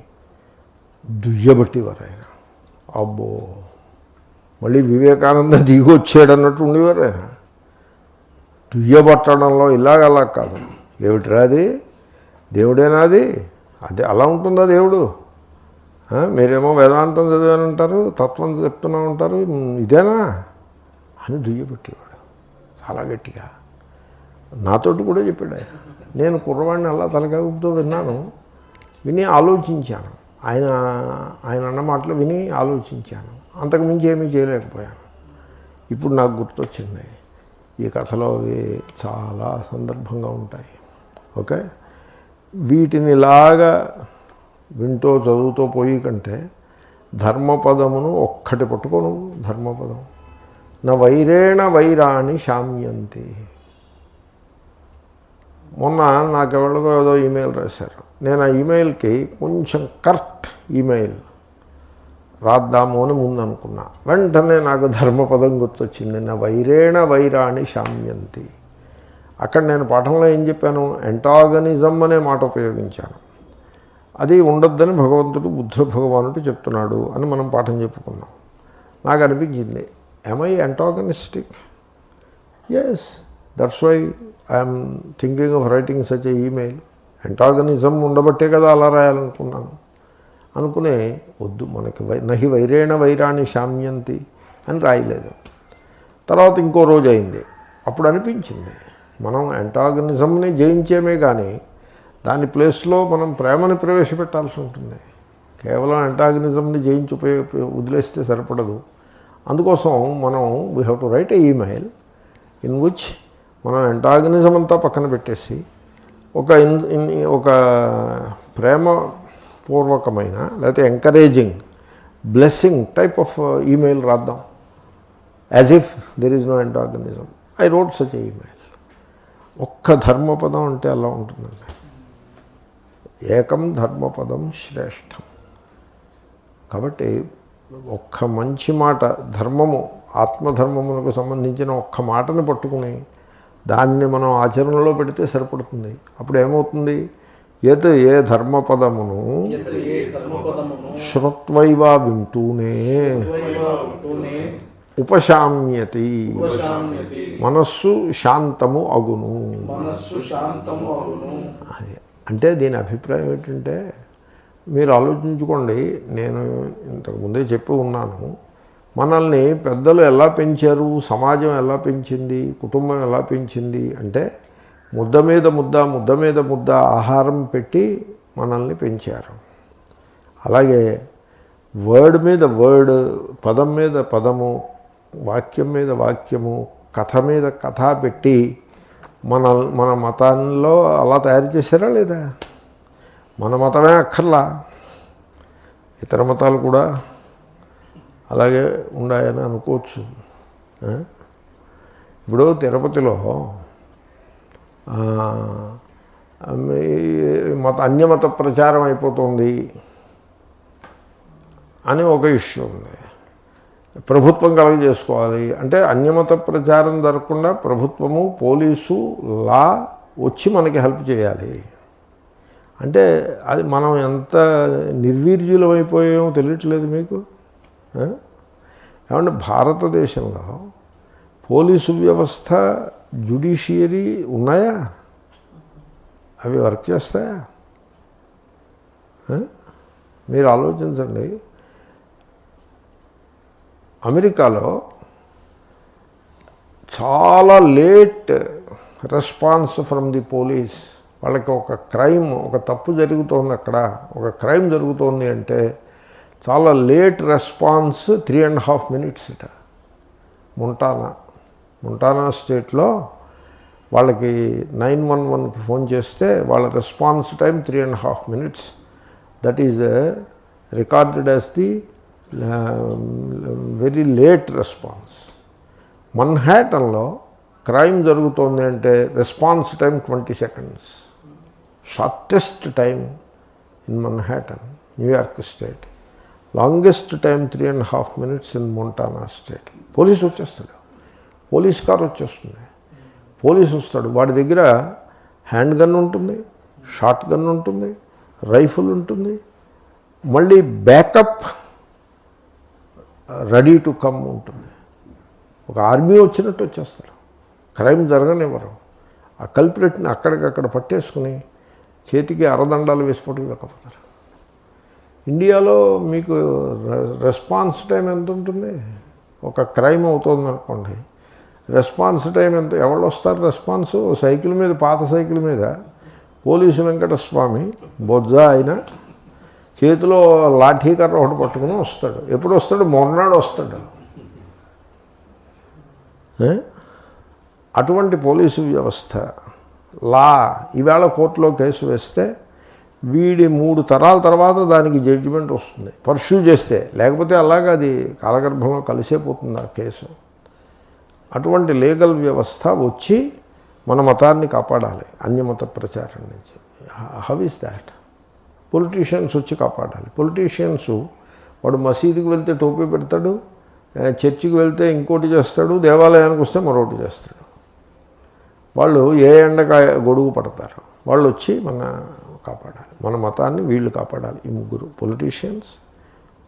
దుయ్యబట్టివారు ఆయన. అబ్బో, మళ్ళీ వివేకానంద దిగొచ్చాడు అన్నట్టు ఉండేవారు ఆయన. దుయ్యబట్టడంలో అలా కాదు. ఏమిటిరా అది? దేవుడేనాది? అదే అలా ఉంటుందా దేవుడు? మీరేమో వేదాంతం చదివానంటారు, తత్వం చెప్తూనే ఉంటారు, ఇదేనా అని దుయ్యబట్టేవాడు చాలా గట్టిగా. నాతోటి కూడా చెప్పాడు ఆయన. నేను కుర్రవాడిని అలా తలకాగుపుతో విన్నాను, విని ఆలోచించాను. ఆయన అన్న మాటలు విని ఆలోచించాను. అంతకుమించి ఏమీ చేయలేకపోయాను. ఇప్పుడు నాకు గుర్తొచ్చింది, ఈ కథలో అవి చాలా సందర్భంగా ఉంటాయి. ఓకే, వీటిని ఇలాగా వింటూ చదువుతూ పోయి కంటే ధర్మపదమును ఒక్కటి పట్టుకోను. ధర్మపదం నా వైరేణ వైరాణి శామ్యంతి. మొన్న నాకెవరికో ఏదో ఈమెయిల్ రాశారు. నేను ఆ ఈమెయిల్కి కొంచెం కరెక్ట్ ఈమెయిల్ రాద్దాము అని ముందు అనుకున్నా. వెంటనే నాకు ధర్మపదం గుర్తొచ్చింది. నా వైరేణ వైరాణి శామ్యంతి. అక్కడ నేను పాఠంలో ఏం చెప్పాను? ఎంటాగనిజం అనే మాట ఉపయోగించాను. అది ఉండొద్దని భగవంతుడు బుద్ధ భగవానుడు చెప్తున్నాడు అని మనం పాఠం చెప్పుకున్నాం. నాకు అనిపించింది, am I antagonistic? Yes, that's why I am thinking of writing such a email. Antagonism ఉండబట్టే కదా అలా రాయాలనుకున్నాను. అనుకునే వద్దు, మనకి నహి వైరేణ వైరాణి శామ్యంతి అని రాయలేదు. తర్వాత ఇంకో రోజు అయింది. అప్పుడు అనిపించింది, మనం ఎంటాగనిజంని జయించేమే కానీ దాని ప్లేస్లో మనం ప్రేమని ప్రవేశపెట్టాల్సి ఉంటుంది. కేవలం ఎంటాగనిజంని జయించి వదిలేస్తే సరిపడదు. అందుకోసం మనం we have to write a email in which మనం ఎంటాగనిజం అంతా పక్కన పెట్టేసి ఒక ప్రేమపూర్వకమైన లేకపోతే encouraging blessing type of email రాద్దాం. As if there is no antagonism. I wrote such a email. ఒక్క ధర్మపదం అంటే అలా ఉంటుందండి. ఏకం ధర్మపదం శ్రేష్టం. కాబట్టి ఒక్క మంచి మాట, ధర్మము, ఆత్మధర్మములకు సంబంధించిన ఒక్క మాటను పట్టుకుని దాన్ని మనం ఆచరణలో పెడితే సరిపడుతుంది. అప్పుడు ఏమవుతుంది? ఏ ధర్మపదమును శ్రుత్వైవా వింటూనే ఉపశామ్యతి, మనస్సు శాంతము అగును. అది అంటే దీని అభిప్రాయం ఏంటంటే, మీరు ఆలోచించుకోండి. నేను ఇంతకుముందే చెప్పి ఉన్నాను, మనల్ని పెద్దలు ఎలా పెంచారు, సమాజం ఎలా పెంచింది, కుటుంబం ఎలా పెంచింది అంటే ముద్ద మీద ముద్ద, ముద్ద మీద ముద్ద ఆహారం పెట్టి మనల్ని పెంచారు. అలాగే వర్డ్ మీద వర్డ్, పదం మీద పదము, వాక్యం మీద వాక్యము, కథ మీద కథ పెట్టి మన మతాల్లో అలా తయారు చేశారా లేదా? మన మతమే అక్కర్లా, ఇతర మతాలు కూడా అలాగే ఉన్నాయని అనుకోవచ్చు. ఇప్పుడు తిరుపతిలో అన్యమత ప్రచారం అయిపోతుంది అని ఒక ఇష్యూ ఉంది. ప్రభుత్వం కలుగజేసుకోవాలి అంటే అన్యమత ప్రచారం జరగకుండా ప్రభుత్వము పోలీసు లా వచ్చి మనకి హెల్ప్ చేయాలి అంటే అది మనం ఎంత నిర్వీర్యులమైపోయామో తెలియట్లేదు మీకు. ఏమంటే భారతదేశంలో పోలీసు వ్యవస్థ జ్యుడిషియరీ ఉన్నాయా? అవి వర్క్ చేస్తాయా? మీరు ఆలోచించండి. అమెరికాలో చాలా late response from the police. వాళ్ళకి ఒక క్రైమ్, ఒక తప్పు జరుగుతోంది, అక్కడ ఒక క్రైమ్ జరుగుతోంది అంటే చాలా లేట్ రెస్పాన్స్, 3.5 minutes. మొంటానా స్టేట్లో వాళ్ళకి 911కి ఫోన్ చేస్తే వాళ్ళ response time 3.5 minutes. That is recorded as the very late response. మన్హాటన్లో క్రైమ్ జరుగుతోంది అంటే response time 20 seconds. Shortest time in Manhattan, New York state. Longest time 3.5 minutes in Montana state. Police వచ్చేస్తాడు, police car వచ్చేస్తుంది, police వస్తాడు. వాడి దగ్గర hand gun ఉంటుంది, short gun ఉంటుంది, రైఫిల్ ఉంటుంది, మళ్ళీ బ్యాకప్ రెడీ టు కమ్ ఉంటుంది. ఒక ఆర్మీ వచ్చినట్టు వచ్చేస్తారు. క్రైమ్ జరగనివ్వరు. ఆ కల్ప్రిట్ని అక్కడికక్కడ పట్టేసుకుని చేతికి అరదండాలు వేసి పట్టుకుపోతారు. ఇండియాలో మీకు రెస్పాన్స్ టైం ఎంత ఉంటుంది? ఒక క్రైమ్ అవుతుంది అనుకోండి, రెస్పాన్స్ టైం ఎంత? ఎవరు వస్తారు రెస్పాన్స్? సైకిల్ మీద, పాత సైకిల్ మీద పోలీసు వెంకటస్వామి బొజ్జ ఆయన చేతిలో లాఠీకర్ర ఒకటి పట్టుకుని వస్తాడు. ఎప్పుడు వస్తాడు? మొన్నాడు వస్తాడు. అటువంటి పోలీసు వ్యవస్థ, లా. ఈవేళ కోర్టులో కేసు వేస్తే వీడి 3 తరాల తర్వాత దానికి జడ్జిమెంట్ వస్తుంది, పర్స్యూ చేస్తే. లేకపోతే అలాగా అది కాలగర్భంలో కలిసేపోతుంది ఆ కేసు. అటువంటి లీగల్ వ్యవస్థ వచ్చి మన మతాన్ని కాపాడాలి అన్యమత ప్రచారం నుంచి. How is that? పొలిటీషియన్స్ వచ్చి కాపాడాలి. పొలిటీషియన్స్ వాడు మసీదుకి వెళ్తే టోపీ పెడతాడు, చర్చికి వెళ్తే ఇంకోటి చేస్తాడు, దేవాలయానికి వస్తే మరొకటి చేస్తాడు. వాళ్ళు ఏ ఎండకాయ గొడుగు పడతారు. వాళ్ళు వచ్చి మన కాపాడాలి, మన మతాన్ని వీళ్ళు కాపాడాలి. ఈ ముగ్గురు, politicians,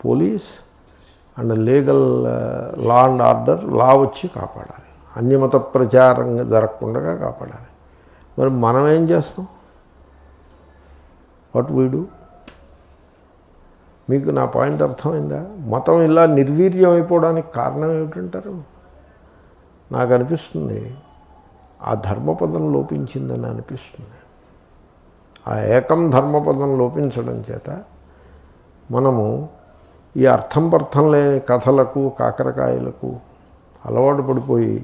police and legal law and order, law వచ్చి కాపాడాలి. అన్యమత ప్రచారం జరగకుండా కాపాడాలి. మరి మనం ఏం చేస్తాం? What we do? మీకు నా పాయింట్ అర్థమైందా? మతం ఇలా నిర్వీర్యం అయిపోవడానికి కారణం ఏమిటంటారు? నాకు అనిపిస్తుంది ఆ ధర్మపదం లోపించిందని అనిపిస్తుంది. ఆ ఏకం ధర్మపదం లోపించడం చేత మనము ఈ అర్థం పర్థం లేని కథలకు, కాకరకాయలకు అలవాటు పడిపోయి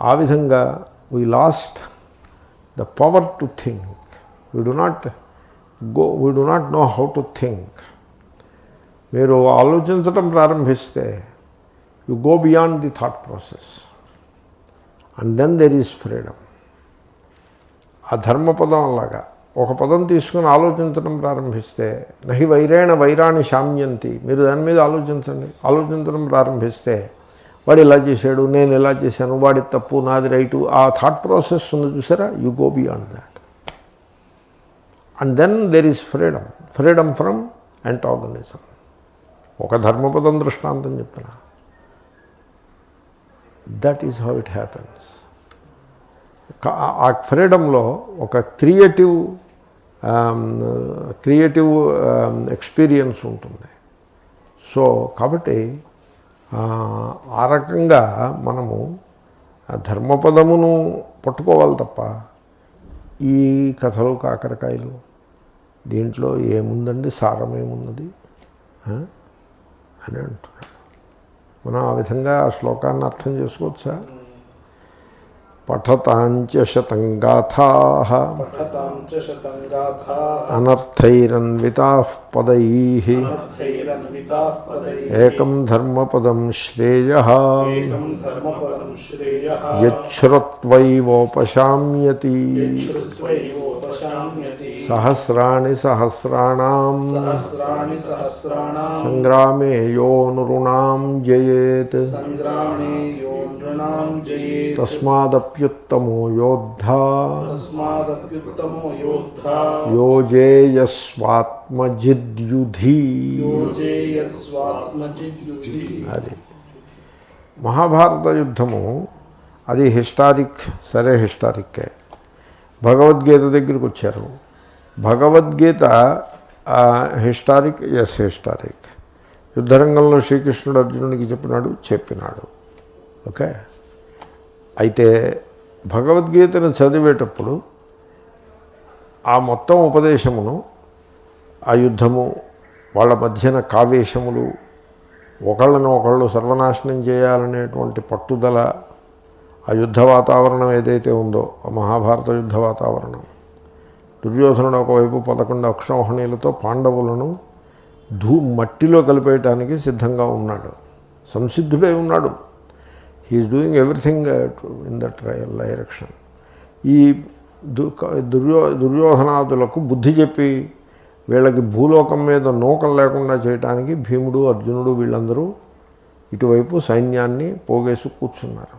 ఆ విధంగా we lost the power to think. We do not know how to think. మీరు ఆలోచించడం ప్రారంభిస్తే you go beyond the thought process and then there is freedom. ఆ ధర్మపదం అలాగా ఒక పదం తీసుకుని ఆలోచించడం ప్రారంభిస్తే నహి వైరేణ వైరాణి శామ్యంతి. మీరు దాని మీద ఆలోచించండి. ఆలోచించడం ప్రారంభిస్తే వాడు ఇలా చేశాడు, నేను ఇలా చేశాను, వాడి తప్పు, నాది రైటు, ఆ థాట్ ప్రాసెస్ ఉంది చూసారా, you go beyond that. And then there is freedom. Freedom from antagonism. ఒక ధర్మపదం దృష్టాంతం చెప్తున్నా. That is how it happens. ఆ ఫ్రీడంలో ఒక క్రియేటివ్ ఎక్స్పీరియన్స్ ఉంటుంది. సో కాబట్టి ఆ రకంగా మనము ధర్మపదమును పట్టుకోవాలి తప్ప ఈ కథలు, కాకరకాయలు దీంట్లో ఏముందండి, సారమేమున్నది అని అంటున్నాడు. మనం ఆ విధంగా ఆ శ్లోకాన్ని అర్థం చేసుకోవచ్చా? పఠతాంచ శతం గాథాః అనర్థైరన్వితాః పదైః ఏకం ధర్మపదం శ్రేయః యచ్ఛ్రుత్వైవోపశామ్యతి. సహస్రాణి సహస్రాణాం సంగ్రామే యో నృణాం జయేత్ తస్మాదప్యుత్తమో యోద్ధా యో జేయస్వాత్మజిద్యుధి. అది మహాభారత యుద్ధము. అది హిస్టారిక్, సరే హిస్టారిక్కే. భగవద్గీత దగ్గరికి వచ్చారు. Bhagavad Gita historic, yes historic. యుద్ధరంగంలో శ్రీకృష్ణుడు అర్జునుడికి చెప్పినాడు. ఓకే. అయితే భగవద్గీతను చదివేటప్పుడు ఆ మొత్తం ఉపదేశమును, ఆ యుద్ధము, వాళ్ళ మధ్యన కావేశములు, ఒకళ్ళను ఒకళ్ళు సర్వనాశనం చేయాలనేటువంటి పట్టుదల, ఆ యుద్ధ వాతావరణం ఏదైతే ఉందో, ఆ మహాభారత యుద్ధ వాతావరణం. దుర్యోధనుడు ఒకవైపు 11 అక్షౌహిణీలతో పాండవులను మట్టిలో కలిపేయటానికి సిద్ధంగా ఉన్నాడు, సంసిద్ధుడై ఉన్నాడు. He is doing everything in that direction. ఈ దుర్యోధనాదులకు బుద్ధి చెప్పి వీళ్ళకి భూలోకం మీద నూకలు లేకుండా చేయడానికి భీముడు, అర్జునుడు వీళ్ళందరూ ఇటువైపు సైన్యాన్ని పోగేసి కూర్చున్నారు.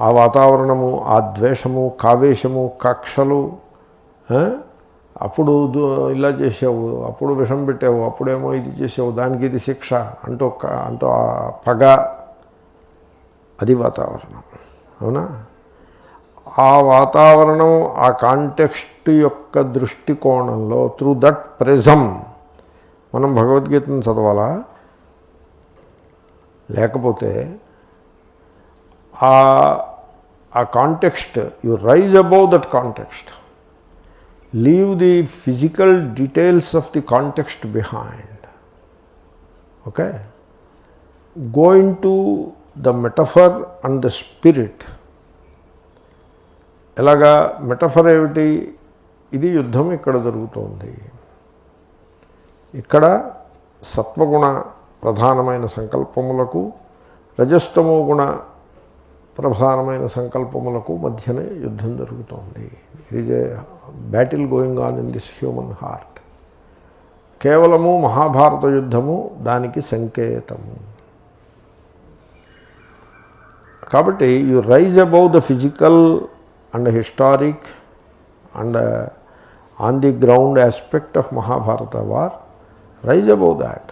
ఆ వాతావరణము, ఆ ద్వేషము, కావేశము, కక్షలు, అప్పుడు ఇలా చేసావు, అప్పుడు విషం పెట్టావు, అప్పుడేమో ఇది చేసావు, దానికి ఇది శిక్ష అంటూ ఆ పగ, అది వాతావరణం. అవునా? ఆ వాతావరణం, ఆ కాంటెక్స్ట్ యొక్క దృష్టికోణంలో త్రూ దట్ ప్రిజం మనం భగవద్గీతను చదవాలా? లేకపోతే ఆ context, you rise above that context, leave the physical details of the context behind. Okay. Go into the metaphor and the spirit. ఎలాగా? మెటఫర్ ఏమిటి? ఇది యుద్ధం ఇక్కడ జరుగుతోంది. ఇక్కడ సత్వగుణ ప్రధానమైన సంకల్పములకు, రజస్తమో గుణ ప్రధానమైన సంకల్పములకు మధ్యనే యుద్ధం జరుగుతోంది. It is a battle going on in this human heart. కేవలము మహాభారత యుద్ధము దానికి సంకేతము. కాబట్టి you rise above the physical and historic and on the ground aspect of Mahabharata war, rise above that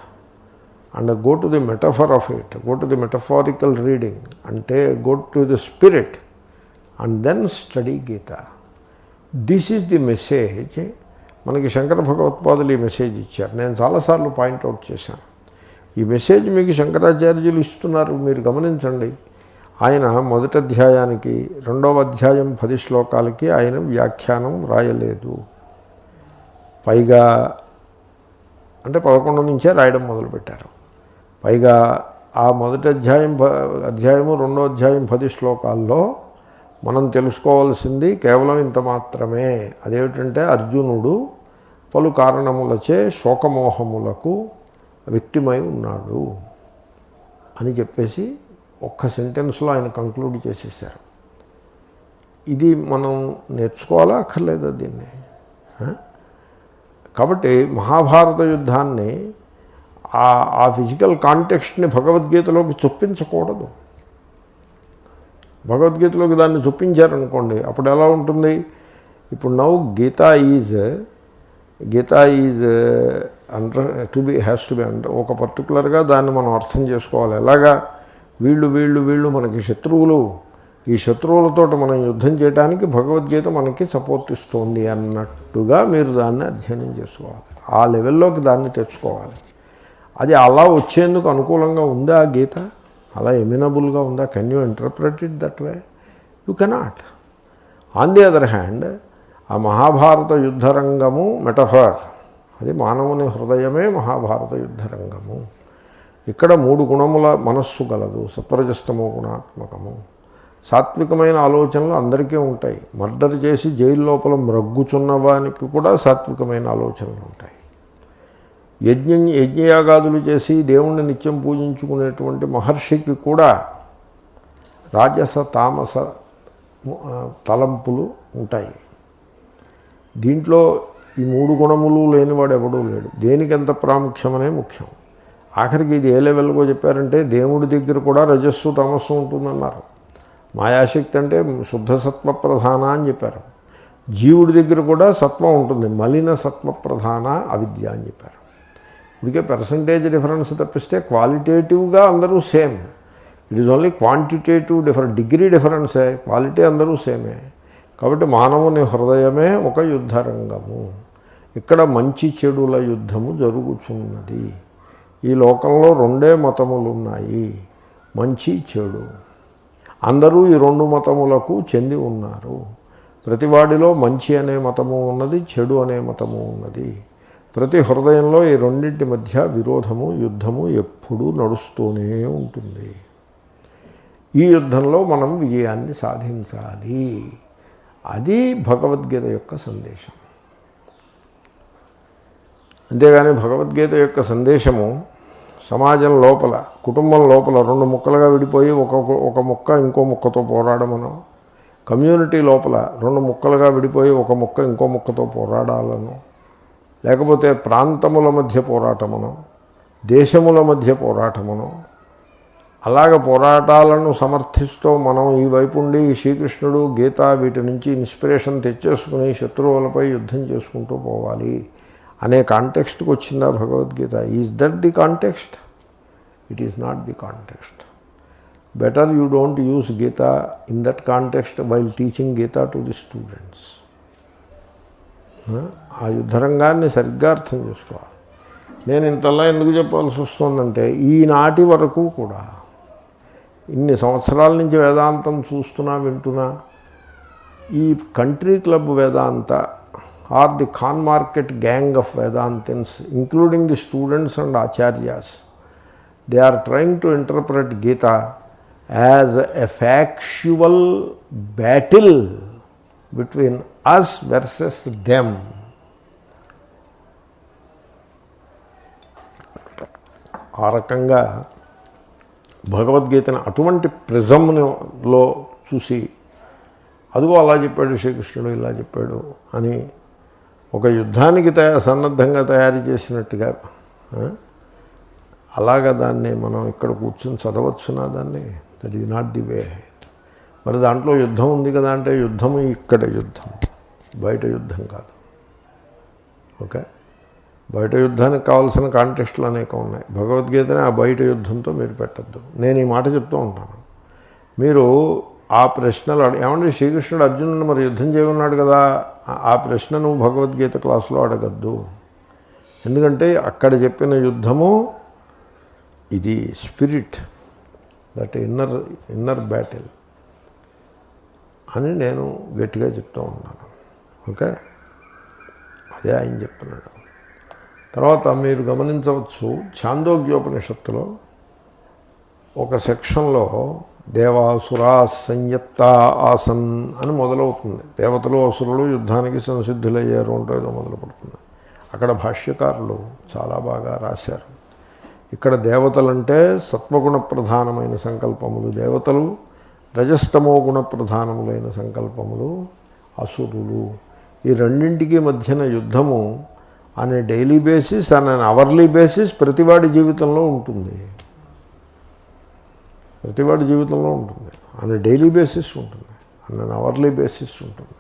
and go to the metaphor of it, go to the metaphorical reading, and go to the spirit, and then study Gita. This is the message. మనకి శంకర భగవత్పాదులు ఈ message ఇచ్చారు. నేను చాలాసార్లు point out చేశాను. ఈ message మీకు శంకరాచార్యులు ఇస్తున్నారు, మీరు గమనించండి. ఆయన మొదటి అధ్యాయానికి 2వ అధ్యాయం 10 శ్లోకాలకి ఆయన వ్యాఖ్యానం రాయలేదు. పైగా అంటే 11 నుంచే రాయడం మొదలుపెట్టారు. పైగా ఆ మొదటి అధ్యాయము 2వ అధ్యాయం 10 శ్లోకాల్లో మనం తెలుసుకోవాల్సింది కేవలం ఇంత మాత్రమే. అదేమిటంటే అర్జునుడు పలు కారణములచే శోకమోహములకు విక్టిమై ఉన్నాడు అని చెప్పేసి ఒక్క సెంటెన్స్లో ఆయన కంక్లూడ్ చేసేసారు. ఇది మనం నేర్చుకోవాలా అక్కర్లేదా దీన్ని? కాబట్టి మహాభారత యుద్ధాన్ని ఆ ఫిజికల్ కాంటెక్స్ట్ని భగవద్గీతలోకి చొప్పించకూడదు. భగవద్గీతలోకి దాన్ని చొప్పించారనుకోండి, అప్పుడు ఎలా ఉంటుంది? ఇప్పుడు now Gita is under to be has to be under, ఒక పర్టికులర్గా దాన్ని మనం అర్థం చేసుకోవాలి. ఎలాగా? వీళ్ళు మనకి శత్రువులు, ఈ శత్రువులతో మనం యుద్ధం చేయడానికి భగవద్గీత మనకి సపోర్ట్ ఇస్తుంది అన్నట్టుగా మీరు దాన్ని అధ్యయనం చేసుకోవాలి. ఆ లెవెల్లోకి దాన్ని తెచ్చుకోవాలి. అది అలా వచ్చేందుకు అనుకూలంగా ఉందా ఆ గీత? అలా ఎమినబుల్గా ఉందా? Can you interpret it that way? You cannot. On the other hand ఆ మహాభారత యుద్ధరంగము మెటఫర్, అది మానవుని హృదయమే మహాభారత యుద్ధరంగము. ఇక్కడ 3 గుణముల మనస్సు గలదు, సత్వరజస్తమో గుణాత్మకము. సాత్వికమైన ఆలోచనలు అందరికీ ఉంటాయి. మర్డర్ చేసి జైలు లోపల మ్రగ్గుచున్నవానికి కూడా సాత్వికమైన ఆలోచనలు ఉంటాయి. యజ్ఞయాగాదులు చేసి దేవుణ్ణి నిత్యం పూజించుకునేటువంటి మహర్షికి కూడా రాజస తామస తలంపులు ఉంటాయి. దీంట్లో ఈ 3 గుణములు లేనివాడు ఎవడూ లేడు. దేనికి ఎంత ప్రాముఖ్యమనే ముఖ్యం. ఆఖరికి ఇది ఏ లెవెల్కో చెప్పారంటే దేవుడి దగ్గర కూడా రజస్సు తమస్సు ఉంటుందన్నారు. మాయాశక్తి అంటే శుద్ధ సత్వ ప్రధాన అని చెప్పారు. జీవుడి దగ్గర కూడా సత్వం ఉంటుంది, మలిన సత్వ ప్రధాన అవిద్య అని చెప్పారు. ఇదికే పర్సంటేజ్ డిఫరెన్స్ తప్పిస్తే క్వాలిటేటివ్గా అందరూ same. It is only quantitative different, degree డిఫరెన్సే, క్వాలిటీ అందరూ సేమే. కాబట్టి మానవుని హృదయమే ఒక యుద్ధరంగము. ఇక్కడ మంచి చెడుల యుద్ధము జరుగుతున్నది. ఈ లోకంలో 2 మతములు ఉన్నాయి, మంచి చెడు. అందరూ ఈ 2 మతములకు చెంది ఉన్నారు. ప్రతివాడిలో మంచి అనే మతము ఉన్నది, చెడు అనే మతము ఉన్నది. ప్రతి హృదయంలో ఈ రెండింటి మధ్య విరోధము, యుద్ధము ఎప్పుడూ నడుస్తూనే ఉంటుంది. ఈ యుద్ధంలో మనం విజయాన్ని సాధించాలి. అది భగవద్గీత యొక్క సందేశం. అంతేగాని భగవద్గీత యొక్క సందేశము సమాజం లోపల, కుటుంబం లోపల 2 ముక్కలుగా విడిపోయి ఒక ముక్క ఇంకో ముక్కతో పోరాడమనో, కమ్యూనిటీ లోపల 2 ముక్కలుగా విడిపోయి ఒక ముక్క ఇంకో ముక్కతో పోరాడాలనో, లేకపోతే ప్రాంతముల మధ్య పోరాటమనో, దేశముల మధ్య పోరాటమనో, అలాగ పోరాటాలను సమర్థిస్తూ మనం ఈ వైపు ఉండి శ్రీకృష్ణుడు గీత వీటి నుంచి ఇన్స్పిరేషన్ తెచ్చేసుకుని శత్రువులపై యుద్ధం చేసుకుంటూ పోవాలి అనే కాంటెక్స్ట్కి వచ్చిందా Bhagavad Gita? Is that the context? It is not the context. Better you don't use Gita in that context while teaching Gita to the students. ఆ యుద్ధరంగాన్ని సరిగ్గా అర్థం చేసుకోవాలి. నేను ఇంతలా ఎందుకు చెప్పాల్సి వస్తుందంటే, ఈనాటి వరకు కూడా ఇన్ని సంవత్సరాల నుంచి వేదాంతం చూస్తున్నా వింటున్నా, ఈ country club Vedanta or the Khan market gang of Vedantans, including the students and acharyas, they are trying to interpret Gita as a factual battle between us versus them. ఆ రకంగా భగవద్గీతను అటువంటి ప్రిజంలో చూసి, అదిగో అలా చెప్పాడు శ్రీకృష్ణుడు, ఇలా చెప్పాడు అని ఒక యుద్ధానికి సన్నద్ధంగా తయారు చేసినట్టుగా అలాగా దాన్ని మనం ఇక్కడ కూర్చొని చదవచ్చునా దాన్ని? That is not the way. మరి దాంట్లో యుద్ధం ఉంది కదా అంటే, యుద్ధము ఇక్కడ యుద్ధం, బయట యుద్ధం కాదు. ఓకే, బయట యుద్ధానికి కావాల్సిన కాంటెక్స్టులు అనేకం ఉన్నాయి. భగవద్గీతని ఆ బయట యుద్ధంతో మీరు పెట్టద్దు. నేను ఈ మాట చెప్తూ ఉంటాను. మీరు ఆ ప్రశ్నలు ఏమంటే శ్రీకృష్ణుడు అర్జునుడు మరి యుద్ధం చేయమన్నాడు కదా, ఆ ప్రశ్న నువ్వు భగవద్గీత క్లాసులో అడగద్దు. ఎందుకంటే అక్కడ చెప్పిన యుద్ధము ఇది స్పిరిట్, దట్ ఇన్నర్ బ్యాటిల్ అని నేను గట్టిగా చెప్తూ ఉన్నాను. ఓకే, అదే ఆయన చెప్తున్నాడు. తర్వాత మీరు గమనించవచ్చు, ఛాందోగ్యోపనిషత్తులో ఒక సెక్షన్లో దేవాసురా సంయత్త ఆసన్ అని మొదలవుతుంది. దేవతలు అసురులు యుద్ధానికి సంసిద్ధులయ్యారు అంటూ ఏదో మొదలు పడుతుంది. అక్కడ భాష్యకారులు చాలా బాగా రాశారు. ఇక్కడ దేవతలంటే సత్వగుణ ప్రధానమైన సంకల్పములు దేవతలు, రజస్తమో గుణ ప్రధానములైన సంకల్పములు అసురులు. ఈ రెండింటికి మధ్యన యుద్ధము అనే డైలీ బేసిస్, అనే అవర్లీ బేసిస్ ప్రతివాడి జీవితంలో ఉంటుంది. ప్రతివాడి జీవితంలో ఉంటుంది, అనే డైలీ బేసిస్ ఉంటుంది, అనే అవర్లీ బేసిస్ ఉంటుంది.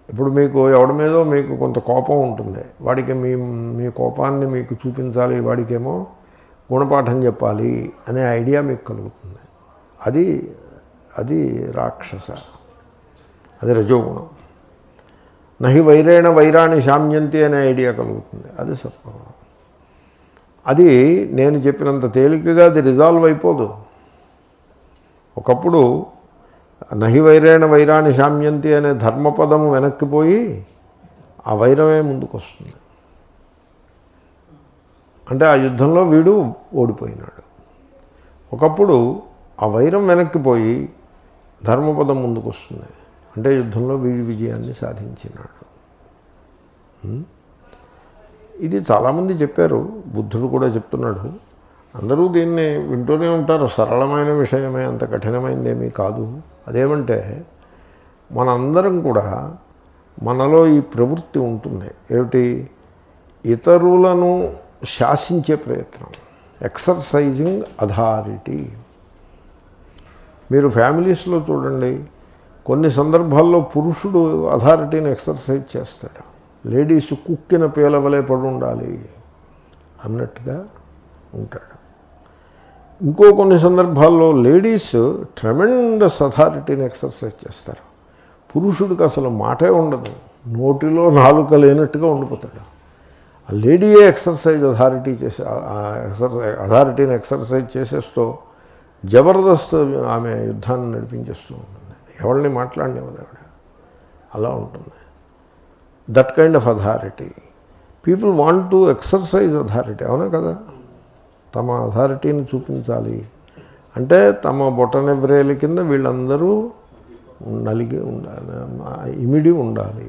ఇప్పుడు మీకు ఎవడి మీదో మీకు కొంత కోపం ఉంటుంది, వాడికి మీ కోపాన్ని మీకు చూపించాలి, వాడికేమో గుణపాఠం చెప్పాలి అనే ఐడియా మీకు కలుగుతుంది. అది రాక్షస, అది రజోగుణం. నహి వైరేణ వైరాణి శామ్యంతి అనే ఐడియా కలుగుతుంది, అది సత్వగుణం. అది నేను చెప్పినంత తేలికగా అది రిజాల్వ్ అయిపోదు. ఒకప్పుడు నహి వైరేణ వైరాణి శామ్యంతి అనే ధర్మపదము వెనక్కిపోయి ఆ వైరమే ముందుకు వస్తుంది. అంటే ఆ యుద్ధంలో వీడు ఓడిపోయినాడు. ఒకప్పుడు ఆ వైరం వెనక్కిపోయి ధర్మపదం ముందుకు వస్తుంది, అంటే యుద్ధంలో వీడి విజయాన్ని సాధించినాడు. ఇది చాలామంది చెప్పారు, బుద్ధుడు కూడా చెప్తున్నాడు. అందరూ దీన్ని వింటూనే ఉంటారు. సరళమైన విషయమే, అంత కఠినమైనదేమీ కాదు. అదేమంటే మనందరం కూడా మనలో ఈ ప్రవృత్తి ఉంటుంది. ఏమిటి? ఇతరులను శాసించే ప్రయత్నం, ఎక్సర్సైజింగ్ అథారిటీ. మీరు ఫ్యామిలీస్లో చూడండి, కొన్ని సందర్భాల్లో పురుషుడు అథారిటీని ఎక్సర్సైజ్ చేస్తాడు. లేడీస్ కుక్కిన పీలవలే పడి ఉండాలి అన్నట్టుగా ఉంటాడు. ఇంకో కొన్ని సందర్భాల్లో లేడీస్ ట్రెమెండస్ అథారిటీని ఎక్సర్సైజ్ చేస్తారు. పురుషుడికి అసలు మాటే ఉండదు, నోటిలో నాలుక లేనట్టుగా ఉండిపోతాడు. ఆ లేడీయే అథారిటీని ఎక్సర్సైజ్ చేసేస్తూ జబర్దస్త్ ఆమె యుద్ధాన్ని నడిపించేస్తూ ఉంటుంది. ఎవరిని మాట్లాడినవ్వదు ఆవిడ. అలా ఉంటుంది. That kind of authority. People want to exercise authority. అవునా కదా? తమ అథారిటీని చూపించాలి అంటే తమ బొటనెవ్రేలి కింద వీళ్ళందరూ నలిగి ఉండాలి, ఇమిడి ఉండాలి.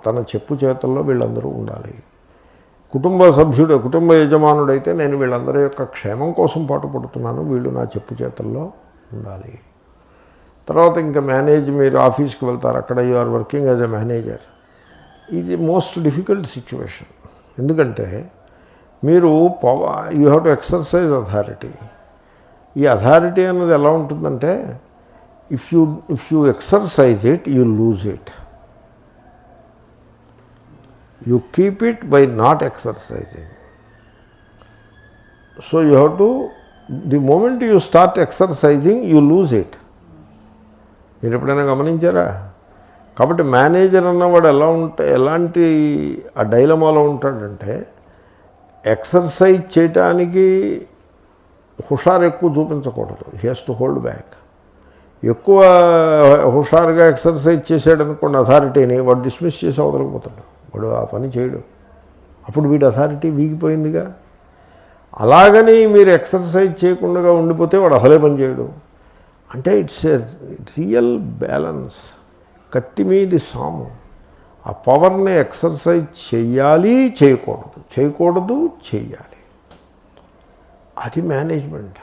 తన చెప్పు చేతల్లో వీళ్ళందరూ ఉండాలి. కుటుంబ యజమానుడైతే నేను వీళ్ళందరి యొక్క క్షేమం కోసం పాటుపడుతున్నాను, వీళ్ళు నా చెప్పు చేతల్లో ఉండాలి. తర్వాత ఇంకా మీరు ఆఫీస్కి వెళ్తారు, అక్కడ you are working as a manager. ఇది మోస్ట్ డిఫికల్ట్ సిచ్యువేషన్. ఎందుకంటే మీరు you have to exercise authority. ఈ అథారిటీ అన్నది ఎలా ఉంటుందంటే if you exercise it you lose it. You keep it by not exercising. So you have to the moment you start exercising you lose it. మీరు ఎప్పుడైనా గమనించారా? కాబట్టి manager అన్నవాడు ఎలాంటి ఆ డైలమాలో ఉంటాడంటే ఎక్సర్సైజ్ చేయటానికి హుషారు ఎక్కువ చూపించకూడదు. He has to hold back. ఎక్కువ హుషారుగా ఎక్సర్సైజ్ చేసాడనుకోండి అథారిటీని, వాడు డిస్మిస్ చేసి అవతలకపోతాడు. వాడు ఆ పని చేయడు. అప్పుడు వీడి అథారిటీ వీగిపోయిందిగా. అలాగని మీరు ఎక్సర్సైజ్ చేయకుండా ఉండిపోతే వాడు అసలే పని చేయడు. అంటే ఇట్స్ ఎ రియల్ బ్యాలెన్స్. కత్తి మీది సాము. ఆ పవర్ని ఎక్సర్సైజ్ చేయాలి, చేయకూడదు, చేయాలి. అది management.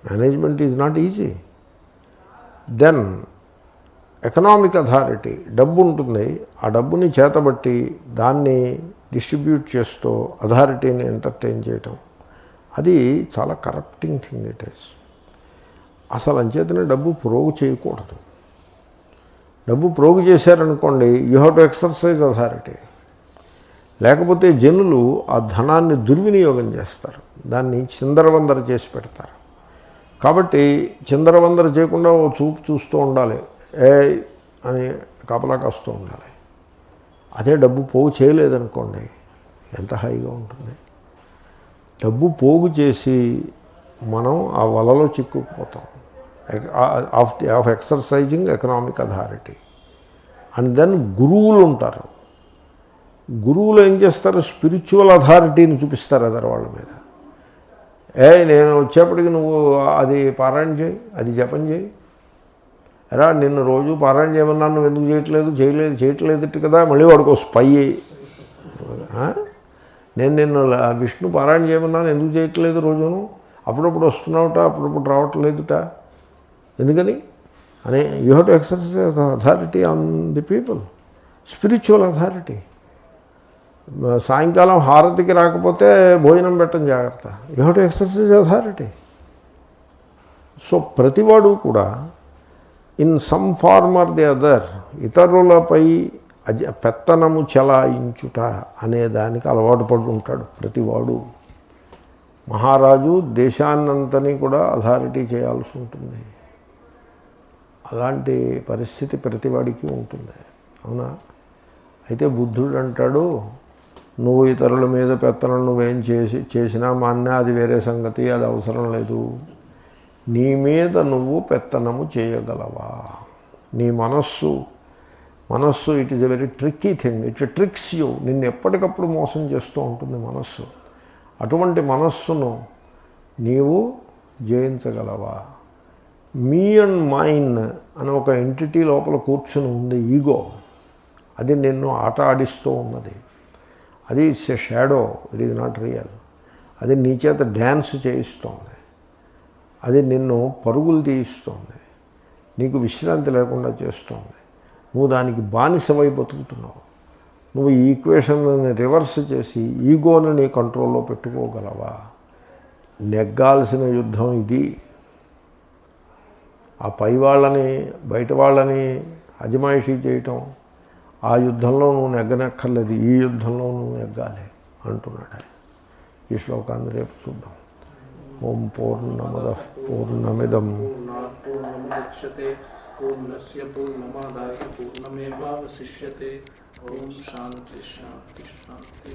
Management is not easy. Then economic authority. డబ్బు ఉంటుంది, ఆ డబ్బుని చేతబట్టి దాన్ని డిస్ట్రిబ్యూట్ చేస్తూ అథారిటీని ఎంటర్టైన్ చేయటం, అది చాలా కరప్టింగ్ థింగ్ ఇట్ ఈస్. అసలు అంచేతనే డబ్బు ప్రోగు చేయకూడదు. డబ్బు ప్రోగు చేశారనుకోండి you have to exercise authority. లేకపోతే జనులు ఆ ధనాన్ని దుర్వినియోగం చేస్తారు, దాన్ని చిందరవందర చేసి పెడతారు. కాబట్టి చిందరవందర చేయకుండా ఓ చూపు చూస్తూ ఉండాలి, అని కాపలా కాస్తూ ఉండాలి. అదే డబ్బు పోగు చేయలేదనుకోండి ఎంత హాయిగా ఉంటుంది. డబ్బు పోగు చేసి మనం ఆ వలలో చిక్కుకుపోతాం. Of exercising economic authority. And then గురువులు ఉంటారు. గురువులు ఏం చేస్తారు? స్పిరిచువల్ అథారిటీని చూపిస్తారు ఎదరు వాళ్ళ మీద. నేను వచ్చేప్పటికి నువ్వు అది పారాయణ చేయి, అది జపం చేయి. ఎరా నిన్ను రోజు పారాయణ చేయమన్నా నువ్వు ఎందుకు చేయట్లేదు కదా. మళ్ళీ వాడికి స్పై. నేను నిన్ను విష్ణు పారాయణ చేయమన్నాను ఎందుకు చేయట్లేదు రోజును, అప్పుడప్పుడు వస్తున్నావుట, అప్పుడప్పుడు రావట్లేదుట, ఎందుకని అని you have to exercise authority on the people. Spiritual authority. సాయంకాలం హారతికి రాకపోతే భోజనం పెట్టడం జాగ్రత్త. You have to exercise authority. So ప్రతివాడు కూడా in some form or the other ఇతరులపై పెత్తనము చెలాయించుట అనే దానికి అలవాటు పడి ఉంటాడు ప్రతివాడు. మహారాజు దేశాన్నంతని కూడా అథారిటీ చేయాల్సి ఉంటుంది. అలాంటి పరిస్థితి ప్రతివాడికి ఉంటుంది. అవునా? అయితే బుద్ధుడు అంటాడు, నువ్వు ఇతరుల మీద పెత్తనం నువ్వేం చేసినా మాన్నా అది వేరే సంగతి, అది అవసరం లేదు. నీ మీద నువ్వు పెత్తనము చేయగలవా? నీ మనస్సు it is a very tricky thing. It tricks you. నిన్ను ఎప్పటికప్పుడు మోసం చేస్తూ ఉంటుంది మనస్సు. అటువంటి మనస్సును నీవు జయించగలవా? మీ అండ్ మైండ్ అని ఒక ఎంటిటీ లోపల కూర్చుని ఉంది, ఈగో. అది నిన్ను ఆట ఆడిస్తూ ఉన్నది. అది it's a shadow, it is not real. అది నీ చేత డ్యాన్స్ చేయిస్తోంది. అది నిన్ను పరుగులు తీయిస్తోంది, నీకు విశ్రాంతి లేకుండా చేస్తోంది. నువ్వు దానికి బానిసవై బతుకుతున్నావు. నువ్వు ఈ ఈక్వేషన్ని రివర్స్ చేసి ఈగోని నీ కంట్రోల్లో పెట్టుకోగలవా? నెగ్గాల్సిన యుద్ధం ఇది. ఆ పై వాళ్ళని బయట వాళ్ళని అజమాయిషీ చేయటం, ఆ యుద్ధంలో నువ్వు నెగ్గనక్కర్లేదు, ఈ యుద్ధంలో నువ్వు నెగ్గాలి అంటున్నాడు ఆయన. ఈ శ్లోకాన్ని రేపు చూద్దాం. ఓం పూర్ణమదః పూర్ణమిదం పూర్ణముదచ్యతే పూర్ణస్య పూర్ణమాదాయ పూర్ణమేవావశిష్యతే. ఓం శాంతి శాంతి శాంతి.